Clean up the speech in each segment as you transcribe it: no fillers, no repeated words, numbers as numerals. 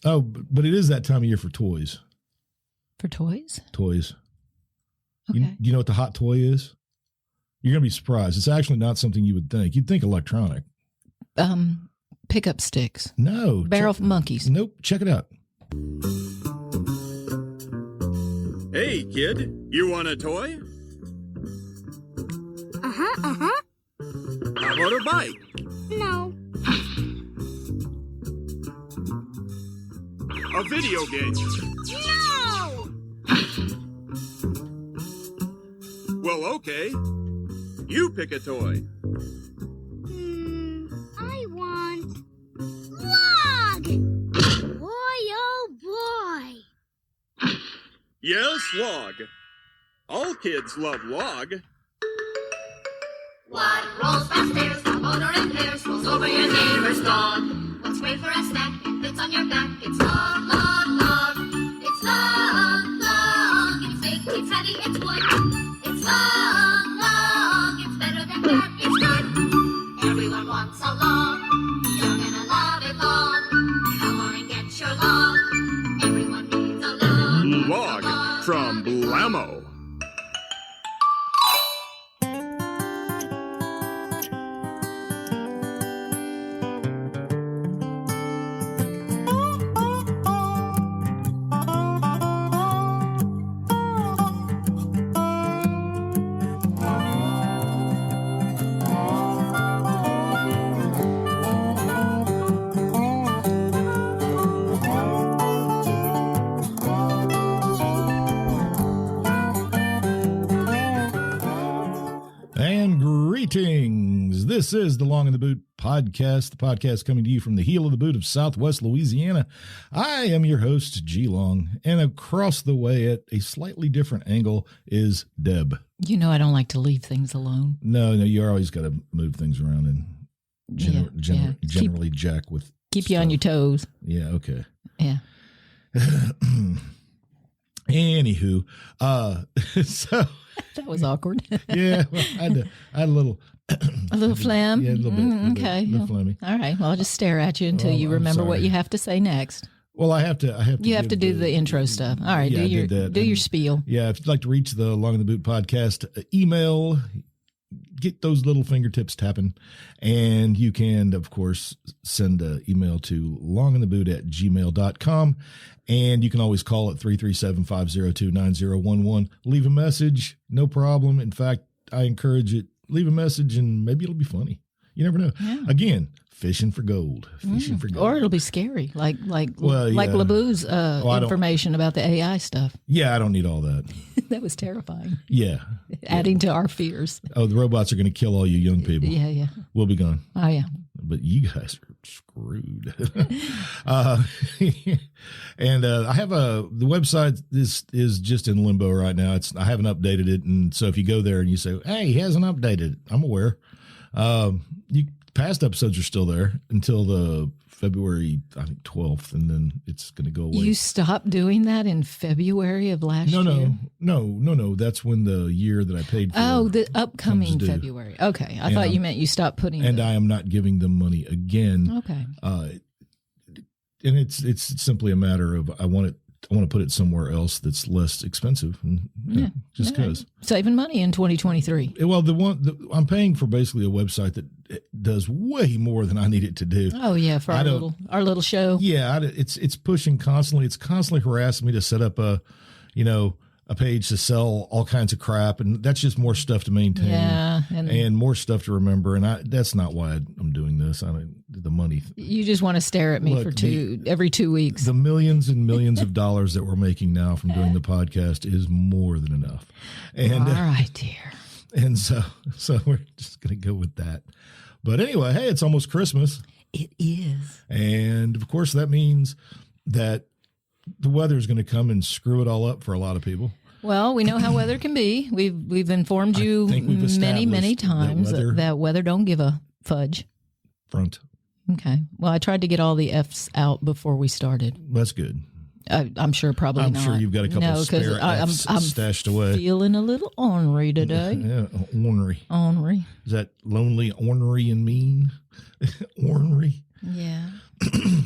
Oh, but it is that time of year for toys. For toys? Toys. Okay. You know what the hot toy is? You're going to be surprised. It's actually not something you would think. You'd think electronic. Pickup sticks. No. Barrel monkeys. Nope. Check it out. Hey, kid. You want a toy? Uh-huh. How about a bike? No. A video game? No! Well, okay. You pick a toy. I want... log! Boy, oh boy. Yes, log. All kids love log. What rolls downstairs, the motor and hairs, rolls over your neighbor's dog. What's great for a snack, it fits on your back, it's log, log, log. It's log, log, it's big, it's heavy, it's wood. It's log, log, it's better than that, it's good. Everyone wants a log, you're gonna love it long. Come on and get your log, everyone needs a log. Log from Blammo. Greetings. This is the Long in the Boot podcast, the podcast coming to you from the heel of the boot of Southwest Louisiana. I am your host, G Long, and across the way at a slightly different angle is Deb. You know I don't like to leave things alone. No, you always got to move things around and generally jack with Keep stuff. you on your toes. Yeah, okay. Yeah. Anywho, so... That was awkward. Yeah, well, I had a little... A little phlegm? Yeah, a little bit. Okay. A little phlegmy. All right. Well, I'll just stare at you until you remember what you have to say next. Well, I have to. You have to do the intro stuff. All right. Yeah, do your spiel. Yeah. If you'd like to reach the Long in the Boot podcast, email, get those little fingertips tapping. And you can, of course, send an email to longintheboot@gmail.com. And you can always call at 337-502-9011. Leave a message. No problem. In fact, I encourage it. Leave a message and maybe it'll be funny. You never know. Yeah. Again, fishing for gold. Fishing for gold. Or it'll be scary, like LaBoo's information about the AI stuff. Yeah, I don't need all that. That was terrifying. Yeah. Adding to our fears. Oh, the robots are going to kill all you young people. Yeah. We'll be gone. Oh, yeah. But you guys are screwed. And I have the website is just in limbo right now. I haven't updated it. And so if you go there and you say, hey, he hasn't updated it, I'm aware. Past episodes are still there until the February, I think 12th, and then it's going to go away. You stopped doing that in February of last year? No. That's when the year that I paid for. Oh, the upcoming February. Okay. I thought you meant you stopped putting and I am not giving them money again. Okay. And it's simply a matter of I want to put it somewhere else that's less expensive. And, just because. Saving money in 2023. Well, I'm paying for basically a website that does way more than I need it to do. Oh, yeah, for our little show. Yeah, it's pushing constantly. It's constantly harassing me to set up a page to sell all kinds of crap, and that's just more stuff to maintain. Yeah, and more stuff to remember. And that's not why I'm doing this. I mean, the money. You just want to stare at me every 2 weeks. The millions and millions of dollars that we're making now from doing the podcast is more than enough. And all right, dear. And so we're just going to go with that. But anyway, hey, it's almost Christmas. It is. And of course, that means that the weather is going to come and screw it all up for a lot of people. Well, we know how weather can be. We've informed you many times that weather don't give a fudge. Front. Okay. Well, I tried to get all the F's out before we started. That's good. I'm sure probably I'm not. sure you've got a couple of spare F's stashed away. Feeling a little ornery today. Yeah, ornery. Ornery. Is that lonely, ornery, and mean? Ornery. Yeah.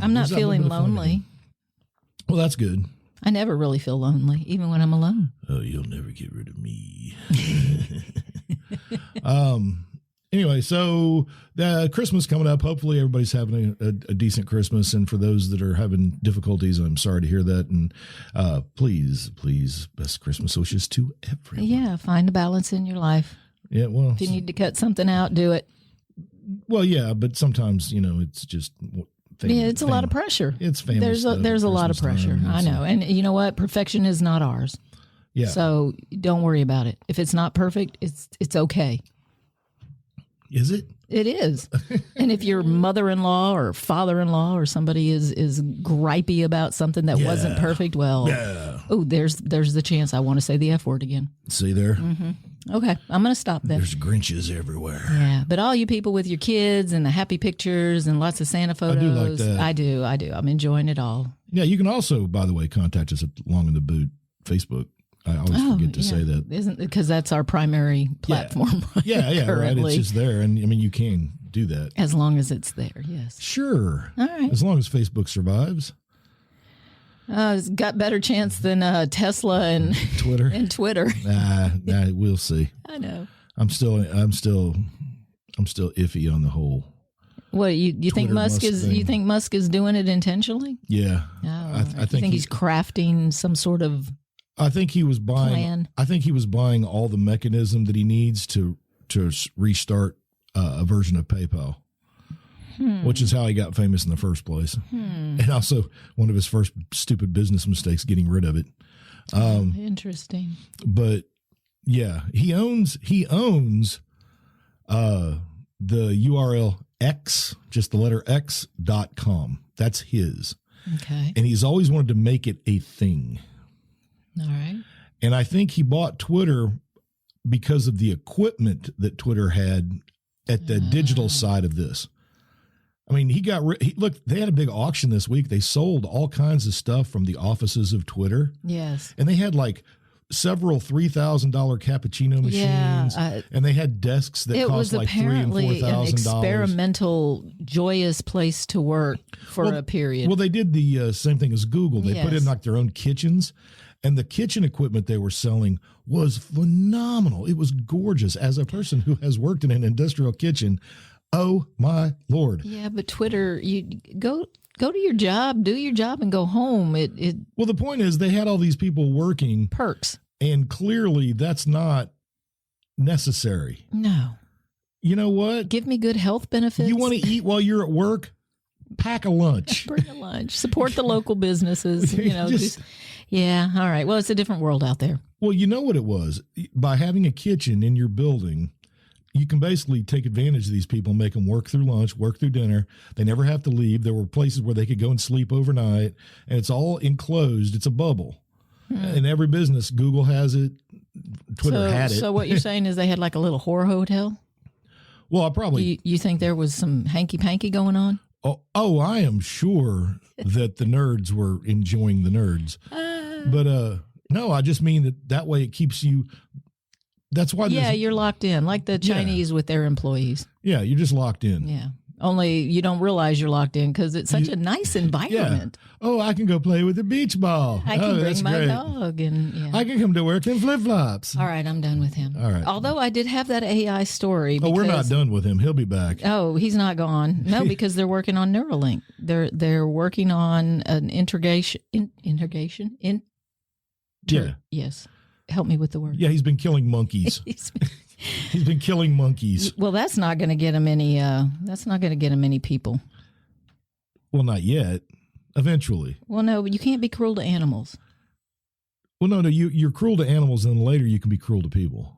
I'm not feeling lonely. Well, that's good. I never really feel lonely, even when I'm alone. Oh, you'll never get rid of me. Anyway, so Christmas coming up. Hopefully everybody's having a decent Christmas. And for those that are having difficulties, I'm sorry to hear that. And please, best Christmas wishes to everyone. Yeah, find a balance in your life. Yeah, well. If you need to cut something out, do it. Well, yeah, but sometimes, it's just... it's a lot of pressure. It's family. There's a lot of pressure. I know. And you know what? Perfection is not ours. Yeah. So don't worry about it. If it's not perfect, it's okay. Is it? It is. And if your mother-in-law or father-in-law or somebody is gripey about something that wasn't perfect, well, there's the chance I want to say the F word again. See there? Mm-hmm. Okay, I'm going to stop there. There's Grinches everywhere. Yeah, but all you people with your kids and the happy pictures and lots of Santa photos. I do like that. I do. I'm enjoying it all. Yeah, you can also, by the way, contact us at Long in the Boot Facebook. I always forget to say that. Isn't because that's our primary platform. Yeah, right. It's just there. And I mean, you can do that. As long as it's there, yes. Sure. All right. As long as Facebook survives. It's got better chance than Tesla and Twitter. And Twitter. Nah, we'll see. I know. I'm still iffy on the whole. What you think Musk is? You think Musk is doing it intentionally? Yeah. Oh, I think he's crafting some sort of. I think he was buying. Plan. I think he was buying all the mechanism that he needs to restart a version of PayPal, which is how he got famous in the first place, and also one of his first stupid business mistakes, getting rid of it. Interesting. But yeah, he owns the URL X, just the letter X.com. That's his. Okay. And he's always wanted to make it a thing. All right. And I think he bought Twitter because of the equipment that Twitter had at the digital side of this. I mean, look, they had a big auction this week. They sold all kinds of stuff from the offices of Twitter. Yes. And they had like several $3,000 cappuccino machines, and they had desks that cost like $3,000 and $4,000. It was apparently an experimental, joyous place to work for a period. Well, they did the same thing as Google. They put in like their own kitchens, and the kitchen equipment they were selling was phenomenal. It was gorgeous. As a person who has worked in an industrial kitchen, oh my Lord! Yeah, but Twitter, you go to your job, do your job, and go home. Well, the point is, they had all these people working perks. And clearly that's not necessary. No. You know what? Give me good health benefits. You want to eat while you're at work? Pack a lunch. Bring a lunch. Support the local businesses. Yeah. All right. Well, it's a different world out there. Well, you know what it was? By having a kitchen in your building, you can basically take advantage of these people, make them work through lunch, work through dinner. They never have to leave. There were places where they could go and sleep overnight, and it's all enclosed. It's a bubble. In every business, Google has it. Twitter had it. So what you're saying is they had like a little horror hotel? Well, I probably... You think there was some hanky-panky going on? Oh, I am sure that the nerds were enjoying the nerds. But no, I just mean that way it keeps you... That's why... Yeah, you're locked in, like the Chinese with their employees. Yeah, you're just locked in. Yeah. Only you don't realize you're locked in because it's such a nice environment. Yeah. Oh, I can go play with the beach ball. I can bring my dog. And I can come to work in flip-flops. All right, I'm done with him. All right. Although I did have that AI story. Oh, we're not done with him. He'll be back. Oh, he's not gone. No, because they're working on Neuralink. They're working on an integration. Yes. Help me with the word. Yeah, he's been killing monkeys. He's been killing monkeys. Well, that's not going to get him any. That's not going to get him any people. Well, not yet. Eventually. Well, no, you can't be cruel to animals. Well, no. You're cruel to animals, and then later you can be cruel to people.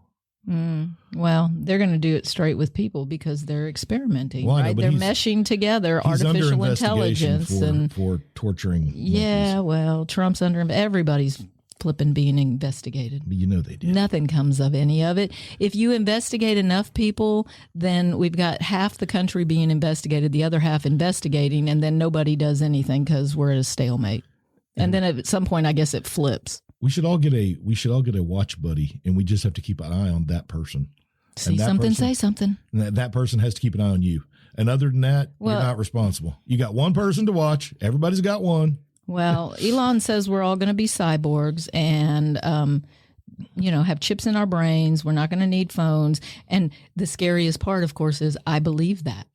Well, they're going to do it straight with people because they're experimenting, well, right? They're meshing together artificial intelligence for torturing. Yeah, monkeys. Well, Trump's under everybody's flipping being investigated. But you know they did. Nothing comes of any of it. If you investigate enough people, then we've got half the country being investigated, the other half investigating, and then nobody does anything because we're at a stalemate. And then at some point, I guess it flips. We should all get a watch buddy, and we just have to keep an eye on that person. See something, say something. And that person has to keep an eye on you. And other than that, you're not responsible. You got one person to watch. Everybody's got one. Well, Elon says we're all going to be cyborgs and, have chips in our brains. We're not going to need phones. And the scariest part, of course, is I believe that.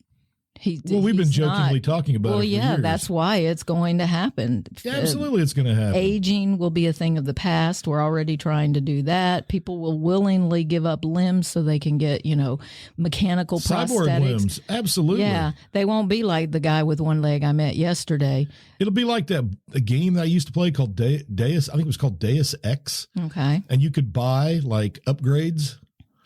We've been jokingly talking about it for years. That's why it's going to happen. Yeah, absolutely, it's going to happen. Aging will be a thing of the past. We're already trying to do that. People will willingly give up limbs so they can get, mechanical Cyborg prosthetics. limbs, absolutely. Yeah, they won't be like the guy with one leg I met yesterday. It'll be like a game that I used to play called Deus. I think it was called Deus Ex. Okay. And you could buy like upgrades.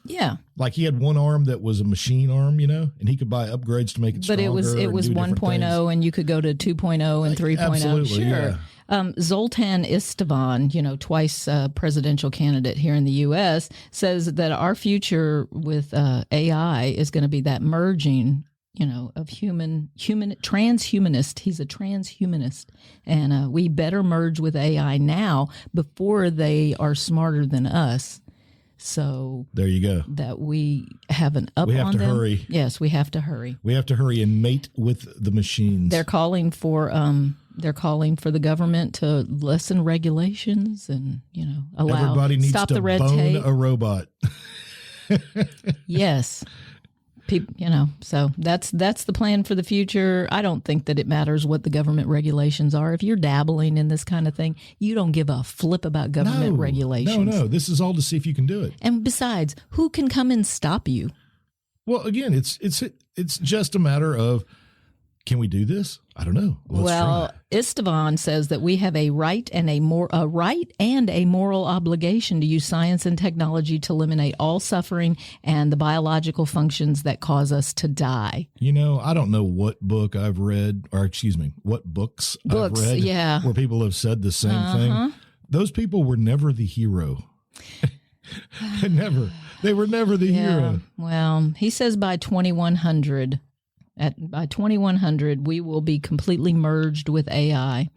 Yeah. Like he had one arm that was a machine arm, and he could buy upgrades to make it stronger. But it was 1.0 and you could go to 2.0 and 3.0. Absolutely, sure. yeah. Zoltan Esteban, twice presidential candidate here in the U.S., says that our future with AI is going to be that merging, of human transhumanist. He's a transhumanist. And we better merge with AI now before they are smarter than us. So there you go. That we have an up on them. We have to hurry. Yes, we have to hurry. We have to hurry and mate with the machines. They're calling for the government to lessen regulations and allow everybody needs stop to the red bone tape. a robot. Yes. People, so that's the plan for the future. I don't think that it matters what the government regulations are. If you're dabbling in this kind of thing, you don't give a flip about government regulations. No. This is all to see if you can do it. And besides, who can come and stop you? Well, again, it's just a matter of, can we do this? I don't know. Let's try. Esteban says that we have a right and a moral obligation to use science and technology to eliminate all suffering and the biological functions that cause us to die. I don't know what book I've read, or what books I've read, yeah, where people have said the same thing. Those people were never the hero. Never. They were never the hero. Well, he says by 2100. By 2100, we will be completely merged with AI,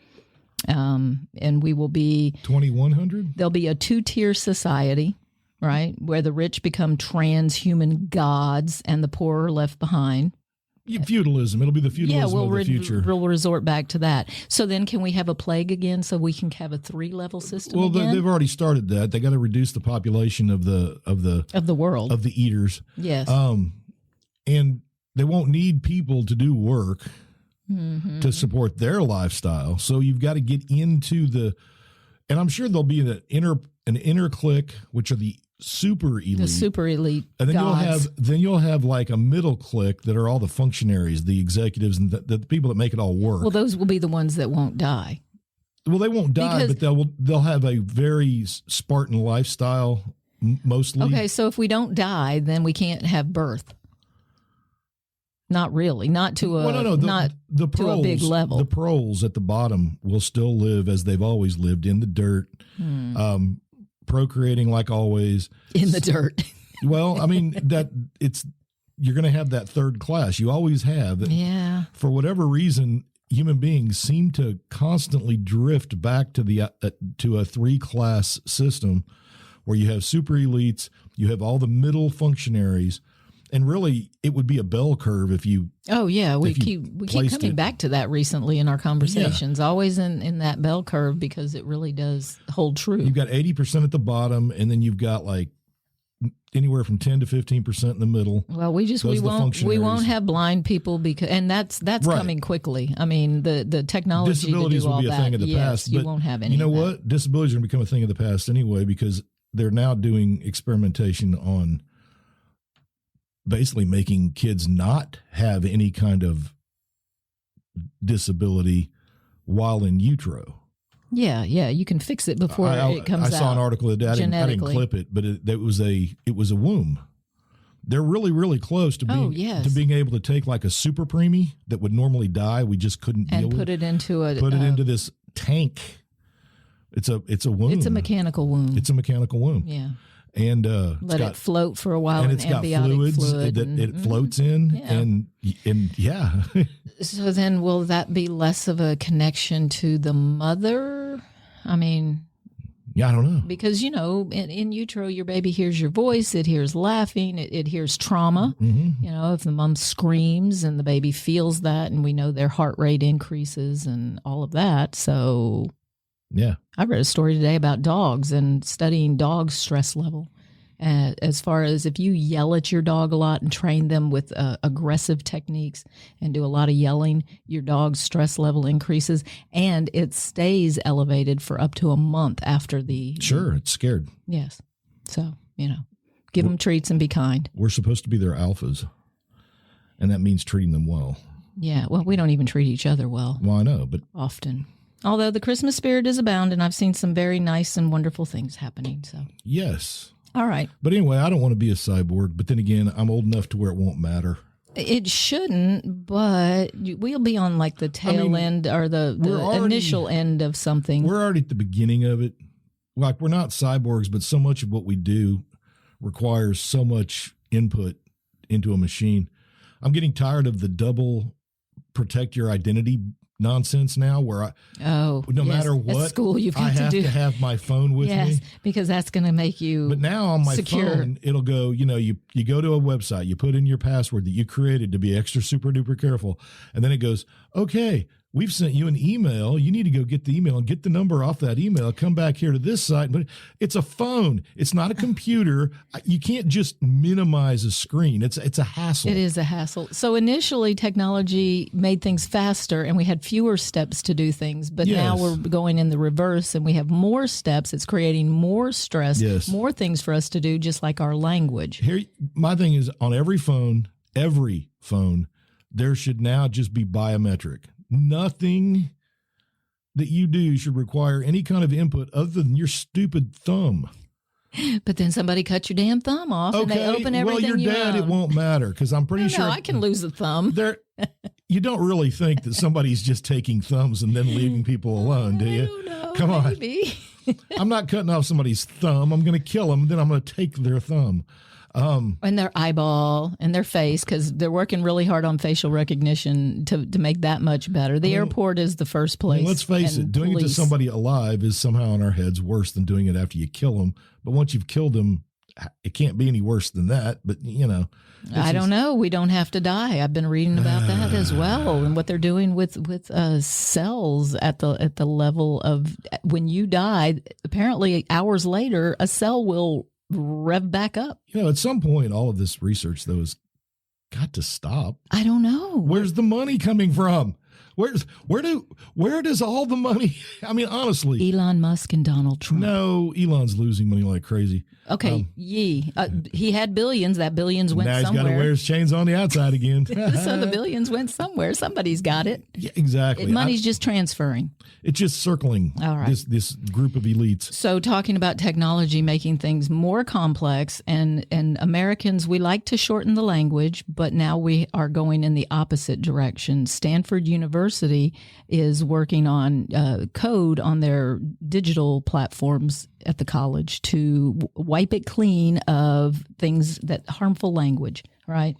and we will be 2100. There'll be a 2-tier society, right, where the rich become transhuman gods and the poor are left behind. Feudalism. It'll be the feudalism of the future. We'll resort back to that. So then, can we have a plague again? So we can have a 3-level system. Well, again? they've already started that. They got to reduce the population of the world of the eaters. Yes. And they won't need people to do work to support their lifestyle. So you've got to get into and I'm sure there'll be an inner clique, which are the super elite. The super elite. And then gods. you'll have like a middle clique that are all the functionaries, the executives, and the people that make it all work. Well, those will be the ones that won't die. Well, they won't die, but they'll have a very Spartan lifestyle mostly. Okay, so if we don't die, then we can't have birth. Not really. Not to a to a big level. The proles at the bottom will still live as they've always lived, in the dirt, procreating like always. In the dirt. Well, I mean, you're going to have that third class. You always have. Yeah. For whatever reason, human beings seem to constantly drift back to to a 3-class system where you have super elites, you have all the middle functionaries. And really, it would be a bell curve if you. Oh yeah, we keep coming back to that recently in our conversations. Yeah. Always in that bell curve, because it really does hold true. You've got 80% at the bottom, and then you've got like anywhere from 10 to 15% in the middle. Well, we won't have blind people, and that's right. Coming quickly. I mean, the technology. Disabilities will be a thing of the past. You won't have any. You know what? Disabilities are going to become a thing of the past anyway, because they're now doing experimentation on basically making kids not have any kind of disability while in utero. Yeah, you can fix it before it comes out. I saw an article that I didn't clip it, but it was a womb. They're really, really close to being able to take like a super preemie that would normally die. We just couldn't deal with, and put it into this tank. It's a womb. It's a mechanical womb. Yeah. And let it float for a while, and it's got fluids that it floats in, and yeah. So then, will that be less of a connection to the mother? I mean, Yeah, I don't know. Because, in utero, your baby hears your voice. It hears laughing. It hears trauma. Mm-hmm. If the mom screams and the baby feels that, and we know their heart rate increases and all of that. So, yeah. I read a story today about dogs and studying dogs' stress level. As far as if you yell at your dog a lot and train them with aggressive techniques and do a lot of yelling, your dog's stress level increases and it stays elevated for up to a month after the. Sure, it's scared. Yes. So, give them treats and be kind. We're supposed to be their alphas, and that means treating them well. Yeah, well, we don't even treat each other well. Well, I know, but often. Although the Christmas spirit is abound, and I've seen some very nice and wonderful things happening. So yes. All right. But anyway, I don't want to be a cyborg, but then again, I'm old enough to where it won't matter. It shouldn't, but we'll be on like the tail end or the initial end of something. We're already at the beginning of it. Like, we're not cyborgs, but so much of what we do requires so much input into a machine. I'm getting tired of the double protect your identity nonsense now, where no matter what, at school you've got I have to have my phone with me. Because that's going to make you. But now on my phone, it'll go. You go to a website, you put in your password that you created to be extra super duper careful, and then it goes, okay, we've sent you an email. You need to go get the email and get the number off that email. Come back here to this site. But it's a phone. It's not a computer. You can't just minimize a screen. It's a hassle. It is a hassle. So initially technology made things faster and we had fewer steps to do things. But now we're going in the reverse and we have more steps. It's creating more stress, more things for us to do, just like our language. Here, my thing is on every phone, there should now just be biometric. Nothing that you do should require any kind of input other than your stupid thumb. But then somebody cut your damn thumb off and they open everything. Well, you're dead. It won't matter because I'm pretty sure I can lose a thumb. You don't really think that somebody's just taking thumbs and then leaving people alone, do you? I don't know. Come on. Maybe. I'm not cutting off somebody's thumb. I'm going to kill them. Then I'm going to take their thumb. And their eyeball and their face, because they're working really hard on facial recognition to make that much better. The airport is the first place. Let's face it, doing it to somebody alive is somehow in our heads worse than doing it after you kill them. But once you've killed them, it can't be any worse than that. But, I don't know. We don't have to die. I've been reading about that as well, and what they're doing with cells at the level of when you die. Apparently, hours later, a cell will rev back up. At some point, all of this research, though, has got to stop. I don't know. Where's the money coming from? Where does all the money? I mean, honestly, Elon Musk and Donald Trump. No, Elon's losing money like crazy. Okay, he had billions. That billions went somewhere. Now he's got to wear his chains on the outside again. So the billions went somewhere. Somebody's got it. Yeah, exactly. Money's just transferring. It's just circling this group of elites. So talking about technology making things more complex, and Americans, we like to shorten the language, but now we are going in the opposite direction. Stanford University is working on code on their digital platforms at the college to wipe it clean of things that harmful language, right?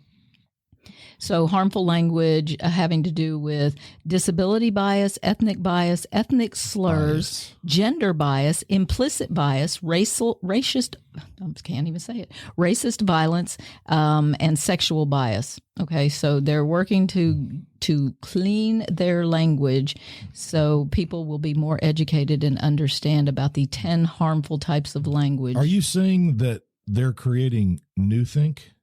So harmful language having to do with disability bias, ethnic slurs, gender bias, implicit bias, racist, I can't even say it, racist violence, and sexual bias. Okay, so they're working to clean their language so people will be more educated and understand about the 10 harmful types of language. Are you saying that they're creating new think?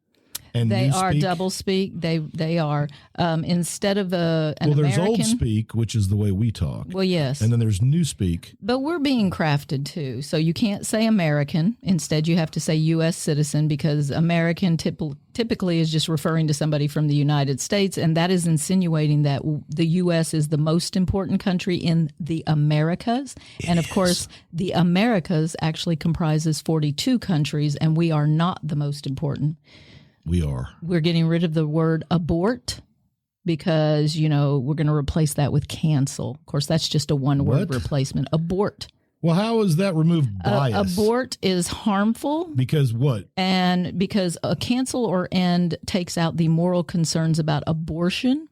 And they are speak? double speak. They are instead of an there's American, old speak, which is the way we talk. Well, yes, and then there's new speak. But we're being crafted too, so you can't say American. Instead, you have to say U.S. citizen, because American typically is just referring to somebody from the United States, and that is insinuating that the U.S. is the most important country in the Americas. And of course, the Americas actually comprises 42 countries, and we are not the most important. We are. We're getting rid of the word abort because, we're going to replace that with cancel. Of course, that's just a one-word replacement. Abort. Well, how is that removed bias? Abort is harmful. Because what? And because a cancel or end takes out the moral concerns about abortion.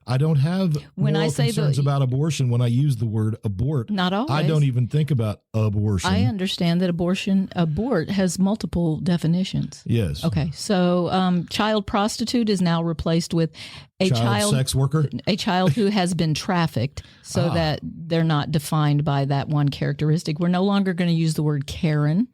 I don't have When I moral say concerns about abortion when I use the word abort. Not always. I don't even think about abortion. I understand that abort has multiple definitions. Yes. Okay, so child prostitute is now replaced with a Child sex worker? a child who has been trafficked, so that they're not defined by that one characteristic. We're no longer going to use the word Karen.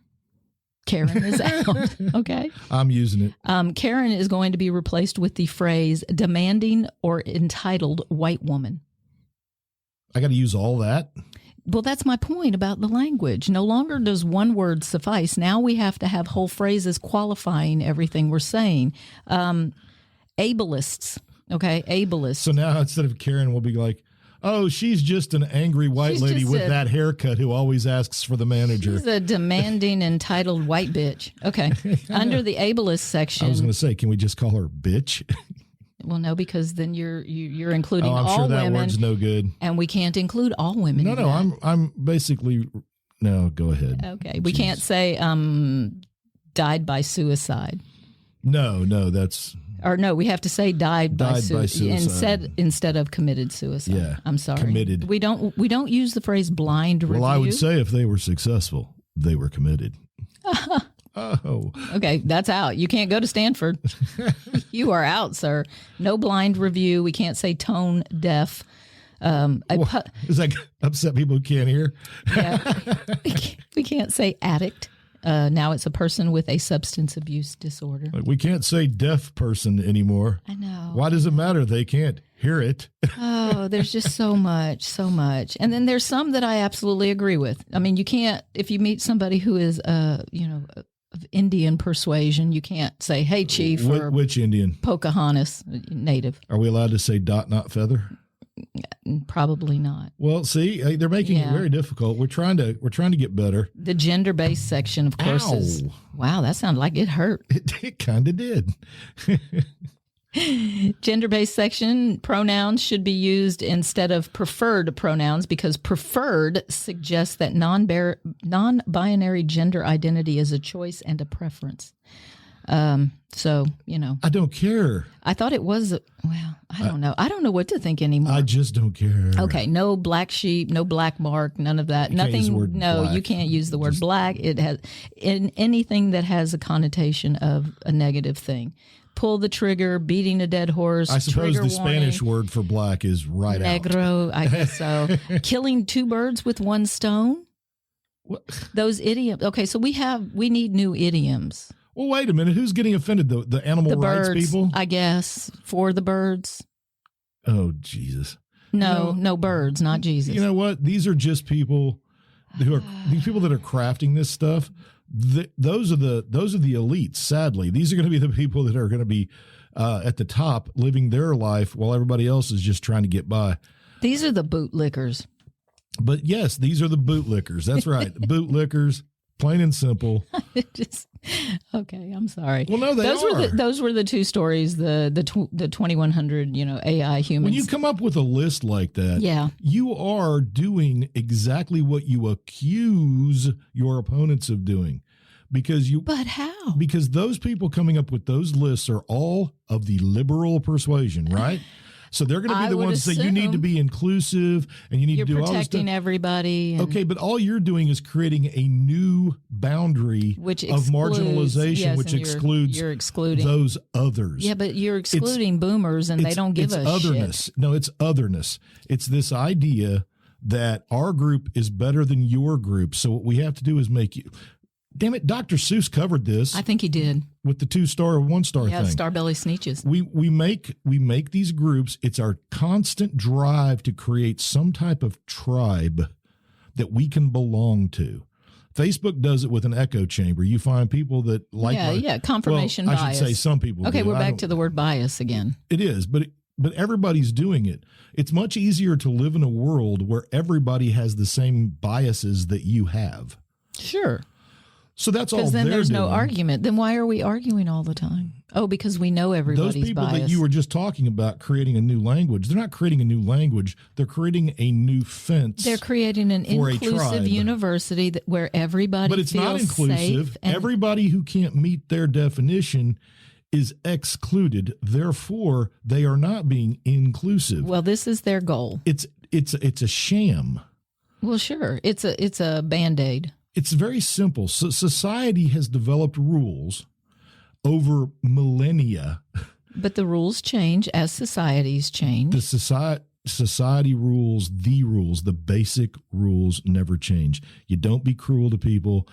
Karen is out. Okay. I'm using it. Karen is going to be replaced with the phrase demanding or entitled white woman. I got to use all that. Well, that's my point about the language. No longer does one word suffice. Now we have to have whole phrases qualifying everything we're saying. Ableists. Okay. Ableists. So now instead of Karen, we'll be like, oh, she's just an angry white lady with that haircut who always asks for the manager. She's a demanding, entitled white bitch. Okay. Under the ableist section. I was going to say, can we just call her bitch? Well, no, because then you're including I'm all sure that women, word's no good. and we can't include all women. No, in that. I'm basically no. Go ahead. Okay, we can't say died by suicide. No, that's. Or no, we have to say died by suicide instead of committed suicide. Yeah, I'm sorry. Committed. We don't use the phrase blind review. Well, I would say if they were successful, they were committed. Oh. Okay, that's out. You can't go to Stanford. You are out, sir. No blind review. We can't say tone deaf. Does that upset people who can't hear? Yeah. We can't say addict. Now it's a person with a substance abuse disorder. Like, we can't say deaf person anymore. I know. Why does it matter? They can't hear it. Oh, there's just so much. And then there's some that I absolutely agree with. I mean, you can't, if you meet somebody who is, of Indian persuasion, you can't say, hey, chief. Or which Indian? Pocahontas, native. Are we allowed to say dot, not feather? Probably not. Well, see, they're making it very difficult. We're trying to get better. The gender-based section, of course, is wow. That sounded like it hurt. It kind of did. Gender-based section, pronouns should be used instead of preferred pronouns because preferred suggests that non-binary gender identity is a choice and a preference. So, I don't care. I thought it was, I don't know. I don't know what to think anymore. I just don't care. Okay. No black sheep, no black mark, none of that. Nothing. No, black. You can't use the word black. It has in anything that has a connotation of a negative thing. Pull the trigger, beating a dead horse. I suppose the Spanish warning, word for black is right negro, I guess so. Killing two birds with one stone. What? Those idioms. Okay, so we need new idioms. Well, wait a minute. Who's getting offended? The animal rights birds, people? I guess, for the birds. Oh, Jesus. No birds, not Jesus. You know what? These are just people these people that are crafting this stuff. Those are the elites. Sadly, these are going to be the people that are going to be at the top, living their life while everybody else is just trying to get by. These are the bootlickers. But yes, these are the bootlickers. That's right, the bootlickers. Plain and simple. Okay, I'm sorry. Well, no, those were the two stories. The 2100 AI humans. When you come up with a list like that, you are doing exactly what you accuse your opponents of doing. But how? Because those people coming up with those lists are all of the liberal persuasion, right? So they're going to be the ones that say you need to be inclusive and you need to do all this stuff. You're protecting everybody. Okay, but all you're doing is creating a new boundary of marginalization, which excludes you're excluding those others. Yeah, but you're excluding boomers, and they don't give a otherness. shit. No, it's otherness. It's this idea that our group is better than your group. So what we have to do is make you. Damn it, Dr. Seuss covered this. I think he did. With the 2-star or 1-star thing. Yeah, Starbelly Sneetches. We make these groups. It's our constant drive to create some type of tribe that we can belong to. Facebook does it with an echo chamber. You find people that like confirmation bias. I should say some people. Okay, we're back to the word bias again. It is, but everybody's doing it. It's much easier to live in a world where everybody has the same biases that you have. Sure. So that's all. Because then there's doing. No argument. Then why are we arguing all the time? Oh, because we know everybody's Those people bias. that you were just talking about creating a new language, they're not creating a new language. They're creating a new fence. They're creating an inclusive university where everybody But it's feels not inclusive. Safe and everybody who can't meet their definition is excluded. Therefore, they are not being inclusive. Well, this is their goal. It's a sham. Well, sure. It's a Band-Aid. It's very simple. So society has developed rules over millennia. But the rules change as societies change. The society rules, the basic rules never change. You don't be cruel to people.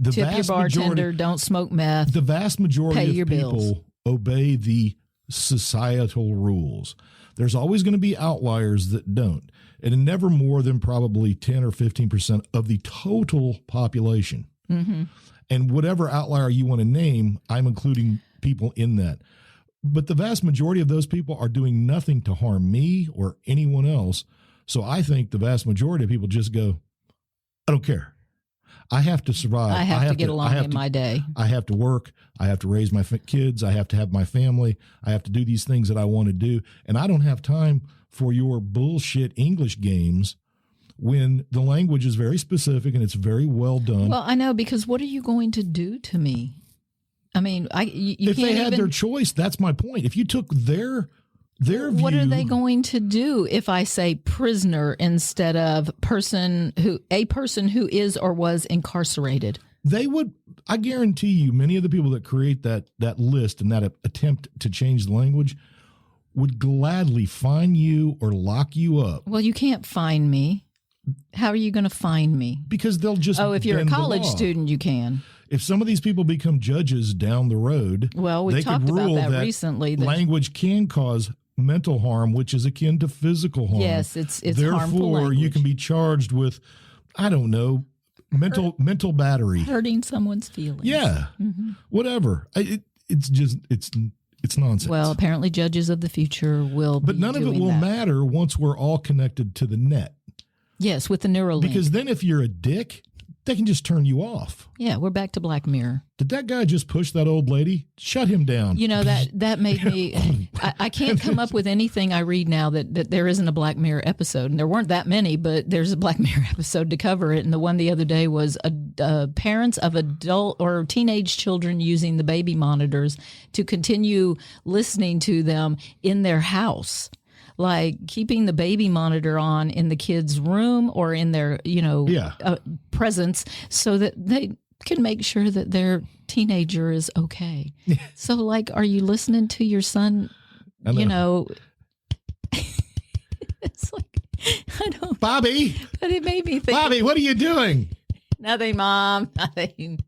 Tip your bartender, don't smoke meth. The vast majority pay of your people bills. obey the societal rules. There's always going to be outliers that don't. And never more than probably 10 or 15% of the total population. Mm-hmm. And whatever outlier you want to name, I'm including people in that. But the vast majority of those people are doing nothing to harm me or anyone else. So I think the vast majority of people just go, I don't care. I have to survive. I have to get along in my day. I have to work. I have to raise my kids. I have to have my family. I have to do these things that I want to do. And I don't have time for your bullshit English games when the language is very specific and it's very well done. Well, I know, because what are you going to do to me? I mean, you if can't they had even, their choice, that's my point. If you took their view, what are they going to do if I say prisoner instead of a person who is or was incarcerated? They would, I guarantee you, many of the people that create that list and that attempt to change the language would gladly fine you or lock you up. Well, you can't fine me. How are you going to fine me? Because they'll just if you're a bend the college law. student, you can. If some of these people become judges down the road, Well, we they talked could about rule that recently. That, language can cause mental harm, which is akin to physical harm. yes, it's Therefore, harmful language. you can be charged with, I don't know, mental battery. Hurting someone's feelings. Yeah, whatever. It's nonsense. Well, apparently judges of the future will but be none of it doing will that. matter once we're all connected to the net. Yes, with the Neuralink. Because then if you're a dick, they can just turn you off. Yeah, we're back to Black Mirror. Did that guy just push that old lady? Shut him down. You know, that made me, I can't come up with anything I read now that there isn't a Black Mirror episode. And there weren't that many, but there's a Black Mirror episode to cover it. And the one the other day was parents of adult or teenage children using the baby monitors to continue listening to them in their house. Like keeping the baby monitor on in the kid's room or in their, presence so that they can make sure that their teenager is okay. So, like, are you listening to your son? You know, it's like, I don't. Bobby! But it made me think. Bobby, what are you doing? Nothing, Mom. Nothing.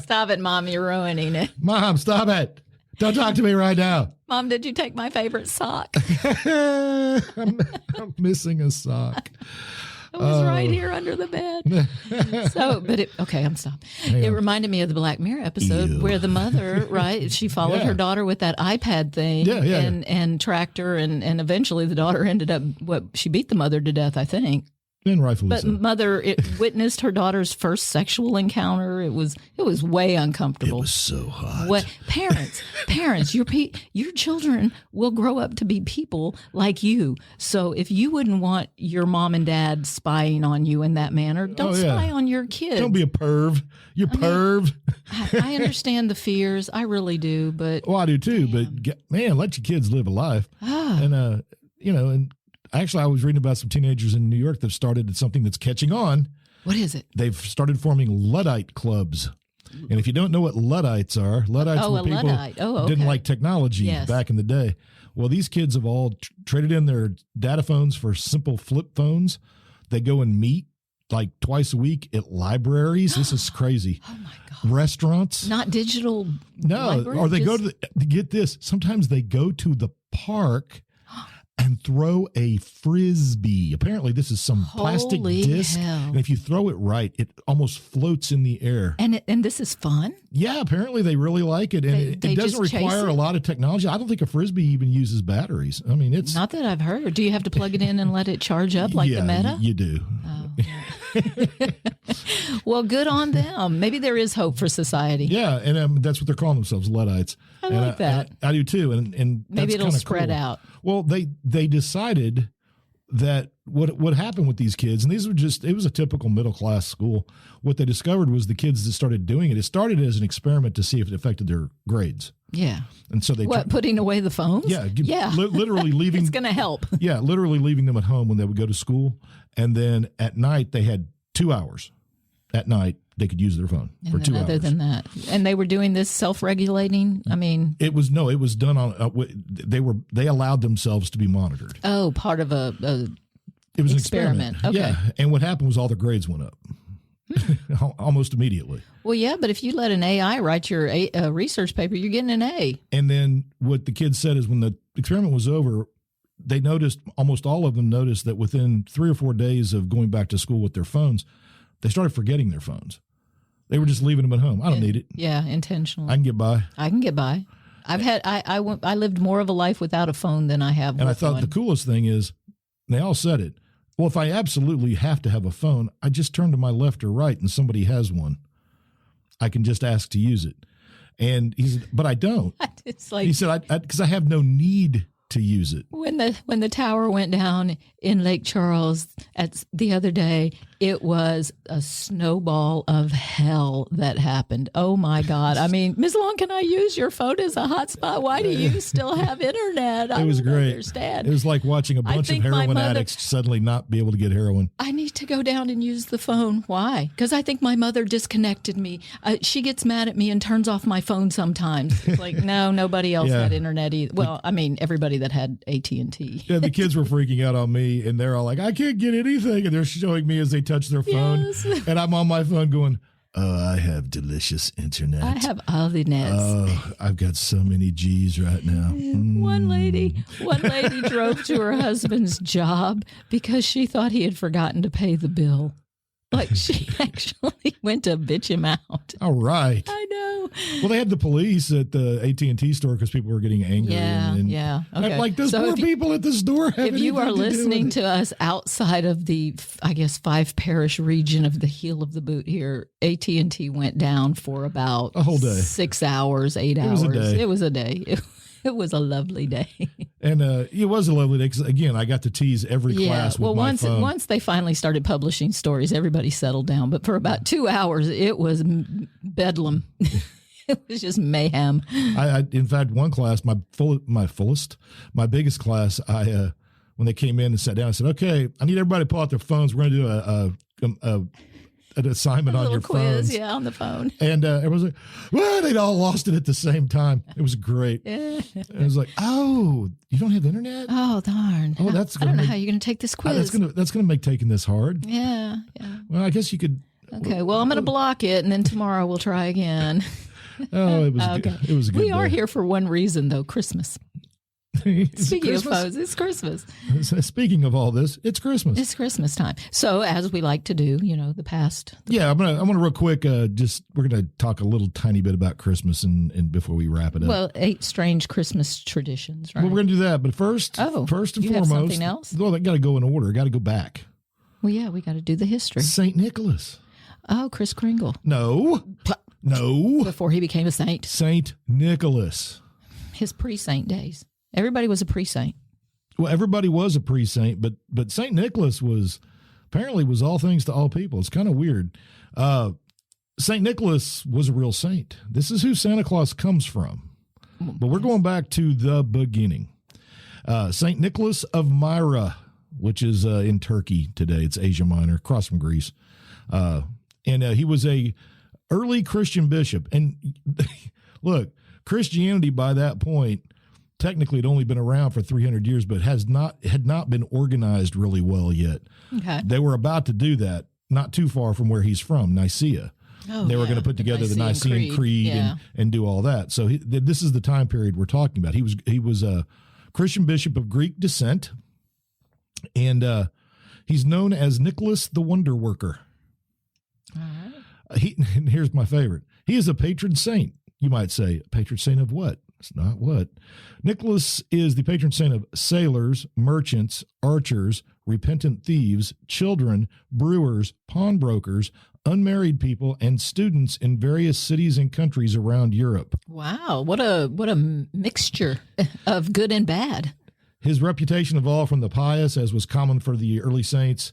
Stop it, Mom. You're ruining it. Mom, stop it. Don't talk to me right now. Mom, did you take my favorite sock? I'm missing a sock. It was right here under the bed. So, but I'm stopped. It reminded me of the Black Mirror episode where the mother, right, she followed her daughter with that iPad thing and tracked her, and eventually the daughter ended up, she beat the mother to death, I think. And rightfully But so. mother witnessed her daughter's first sexual encounter. It was way uncomfortable. It was so hot. What parents, your children will grow up to be people like you. So if you wouldn't want your mom and dad spying on you in that manner, don't spy on your kids. Don't be a perv. You're perv. I understand the fears. I really do. But Well, I do too. But man, let your kids live a life. And and actually, I was reading about some teenagers in New York that started something that's catching on. What is it? They've started forming Luddite clubs. And if you don't know what Luddites are, Luddites were people who didn't like technology back in the day. Well, these kids have all traded in their data phones for simple flip phones. They go and meet like twice a week at libraries. This is crazy. Oh, my God. Restaurants. Not digital. No. library, Or they go to get this. Sometimes they go to the park and throw a frisbee. Apparently, this is some plastic disc. Hell. And if you throw it right, it almost floats in the air. And this is fun? Yeah, apparently they really like it. And it doesn't require a lot of technology. I don't think a frisbee even uses batteries. I mean, it's... Not that I've heard. Do you have to plug it in and let it charge up like the Meta? You do. Oh. Well, good on them. Maybe there is hope for society. Yeah, and that's what they're calling themselves, Luddites. I like that. I do too. And maybe that's it'll kinda spread cool. out. Well, they decided that what happened with these kids, and it was a typical middle class school. What they discovered was the kids that started doing it. It started as an experiment to see if it affected their grades. Yeah. And so they putting away the phones? Yeah. Yeah. Literally leaving. It's going to help. Yeah. Literally leaving them at home when they would go to school. And then at night, they had 2 hours at night. They could use their phone for 2 hours. Other than that, and they were doing this self-regulating. I mean, it was done on. They allowed themselves to be monitored. Oh, part of a it was experiment. An experiment. Okay. Yeah, and what happened was all the grades went up almost immediately. Well, yeah, but if you let an AI write your research paper, you're getting an A. And then what the kids said is when the experiment was over, they noticed, almost all of them noticed, that within 3 or 4 days of going back to school with their phones, they started forgetting their phones. They were just leaving them at home. I don't need it. Yeah, intentionally. I can get by. I lived more of a life without a phone than I have. And I thought the coolest thing is, they all said it. Well, if I absolutely have to have a phone, I just turn to my left or right and somebody has one. I can just ask to use it. And he said, but I don't. It's like, he said, because I have no need to use it. When the tower went down in Lake Charles the other day, it was a snowball of hell that happened. Oh my God! I mean, Ms. Long, can I use your phone as a hotspot? Why do you still have internet? It was great. Understand. It was like watching a bunch of heroin addicts suddenly not be able to get heroin. I need to go down and use the phone. Why? Because I think my mother disconnected me. She gets mad at me and turns off my phone sometimes. It's like, no, nobody else had internet either. Well, I mean, everybody that had AT&T. Yeah, the kids were freaking out on me, and they're all like, I can't get anything. And they're showing me as they touch their phone. Yes. And I'm on my phone going, oh, I have delicious internet. I have all the nets. Oh, I've got so many G's right now. One lady drove to her husband's job because she thought he had forgotten to pay the bill. Like, she actually went to bitch him out. All right. I know. Well, they had the police at the AT&T store because people were getting angry. Yeah. Okay. I'm like, those poor people at the store have If you are listening to us outside of the, I guess, 5-parish region of the heel of the boot here, AT&T went down for about a whole day, 6 hours, 8 hours. It was a day. It was a lovely day. And it was a lovely day because, again, I got to tease every class with my phone. Once they finally started publishing stories, everybody settled down. But for about 2 hours, it was bedlam. It was just mayhem. In fact, one class, my biggest class, when they came in and sat down, I said, okay, I need everybody to pull out their phones. We're going to do an assignment on your quiz, phones. on the phone. And everyone's like, well, they'd all lost it at the same time. It was great. It was like, oh, you don't have internet? Oh, darn. Oh, I don't know how you're going to take this quiz. That's gonna make taking this hard. Yeah. Well, I guess you could. Okay, well, I'm going to block it, and then tomorrow we'll try again. Oh, it was okay. It was a good We are day. here for one reason, though, Christmas. Speaking of phones, it's Christmas. Speaking of all this, it's Christmas. It's Christmas time. So, as we like to do, the past. Yeah, I'm gonna real quick. We're gonna talk a little tiny bit about Christmas and before we wrap it up. Well, 8 strange Christmas traditions, right? Well, we're gonna do that, but first and you foremost, have something else? Well, they got to go in order. Got to go back. Well, yeah, we got to do the history. Saint Nicholas. Oh, Kris Kringle. No. Before he became a saint. Saint Nicholas. His pre-saint days. Everybody was a pre-saint. Well, everybody was a pre-saint, but Saint Nicholas was all things to all people. It's kind of weird. Saint Nicholas was a real saint. This is who Santa Claus comes from. But we're going back to the beginning. Saint Nicholas of Myra, which is in Turkey today. It's Asia Minor, across from Greece. And he was a early Christian bishop. And look, Christianity by that point technically had only been around for 300 years, but had not been organized really well yet. Okay. They were about to do that not too far from where he's from, Nicaea. They were going to put together the Nicene Creed and do all that. So this is the time period we're talking about. He was a Christian bishop of Greek descent, and he's known as Nicholas the Wonder Worker. All right. And here's my favorite. He is a patron saint. You might say, patron saint of what? It's not what. Nicholas is the patron saint of sailors, merchants, archers, repentant thieves, children, brewers, pawnbrokers, unmarried people, and students in various cities and countries around Europe. Wow, what a mixture of good and bad. His reputation evolved from the pious, as was common for the early saints,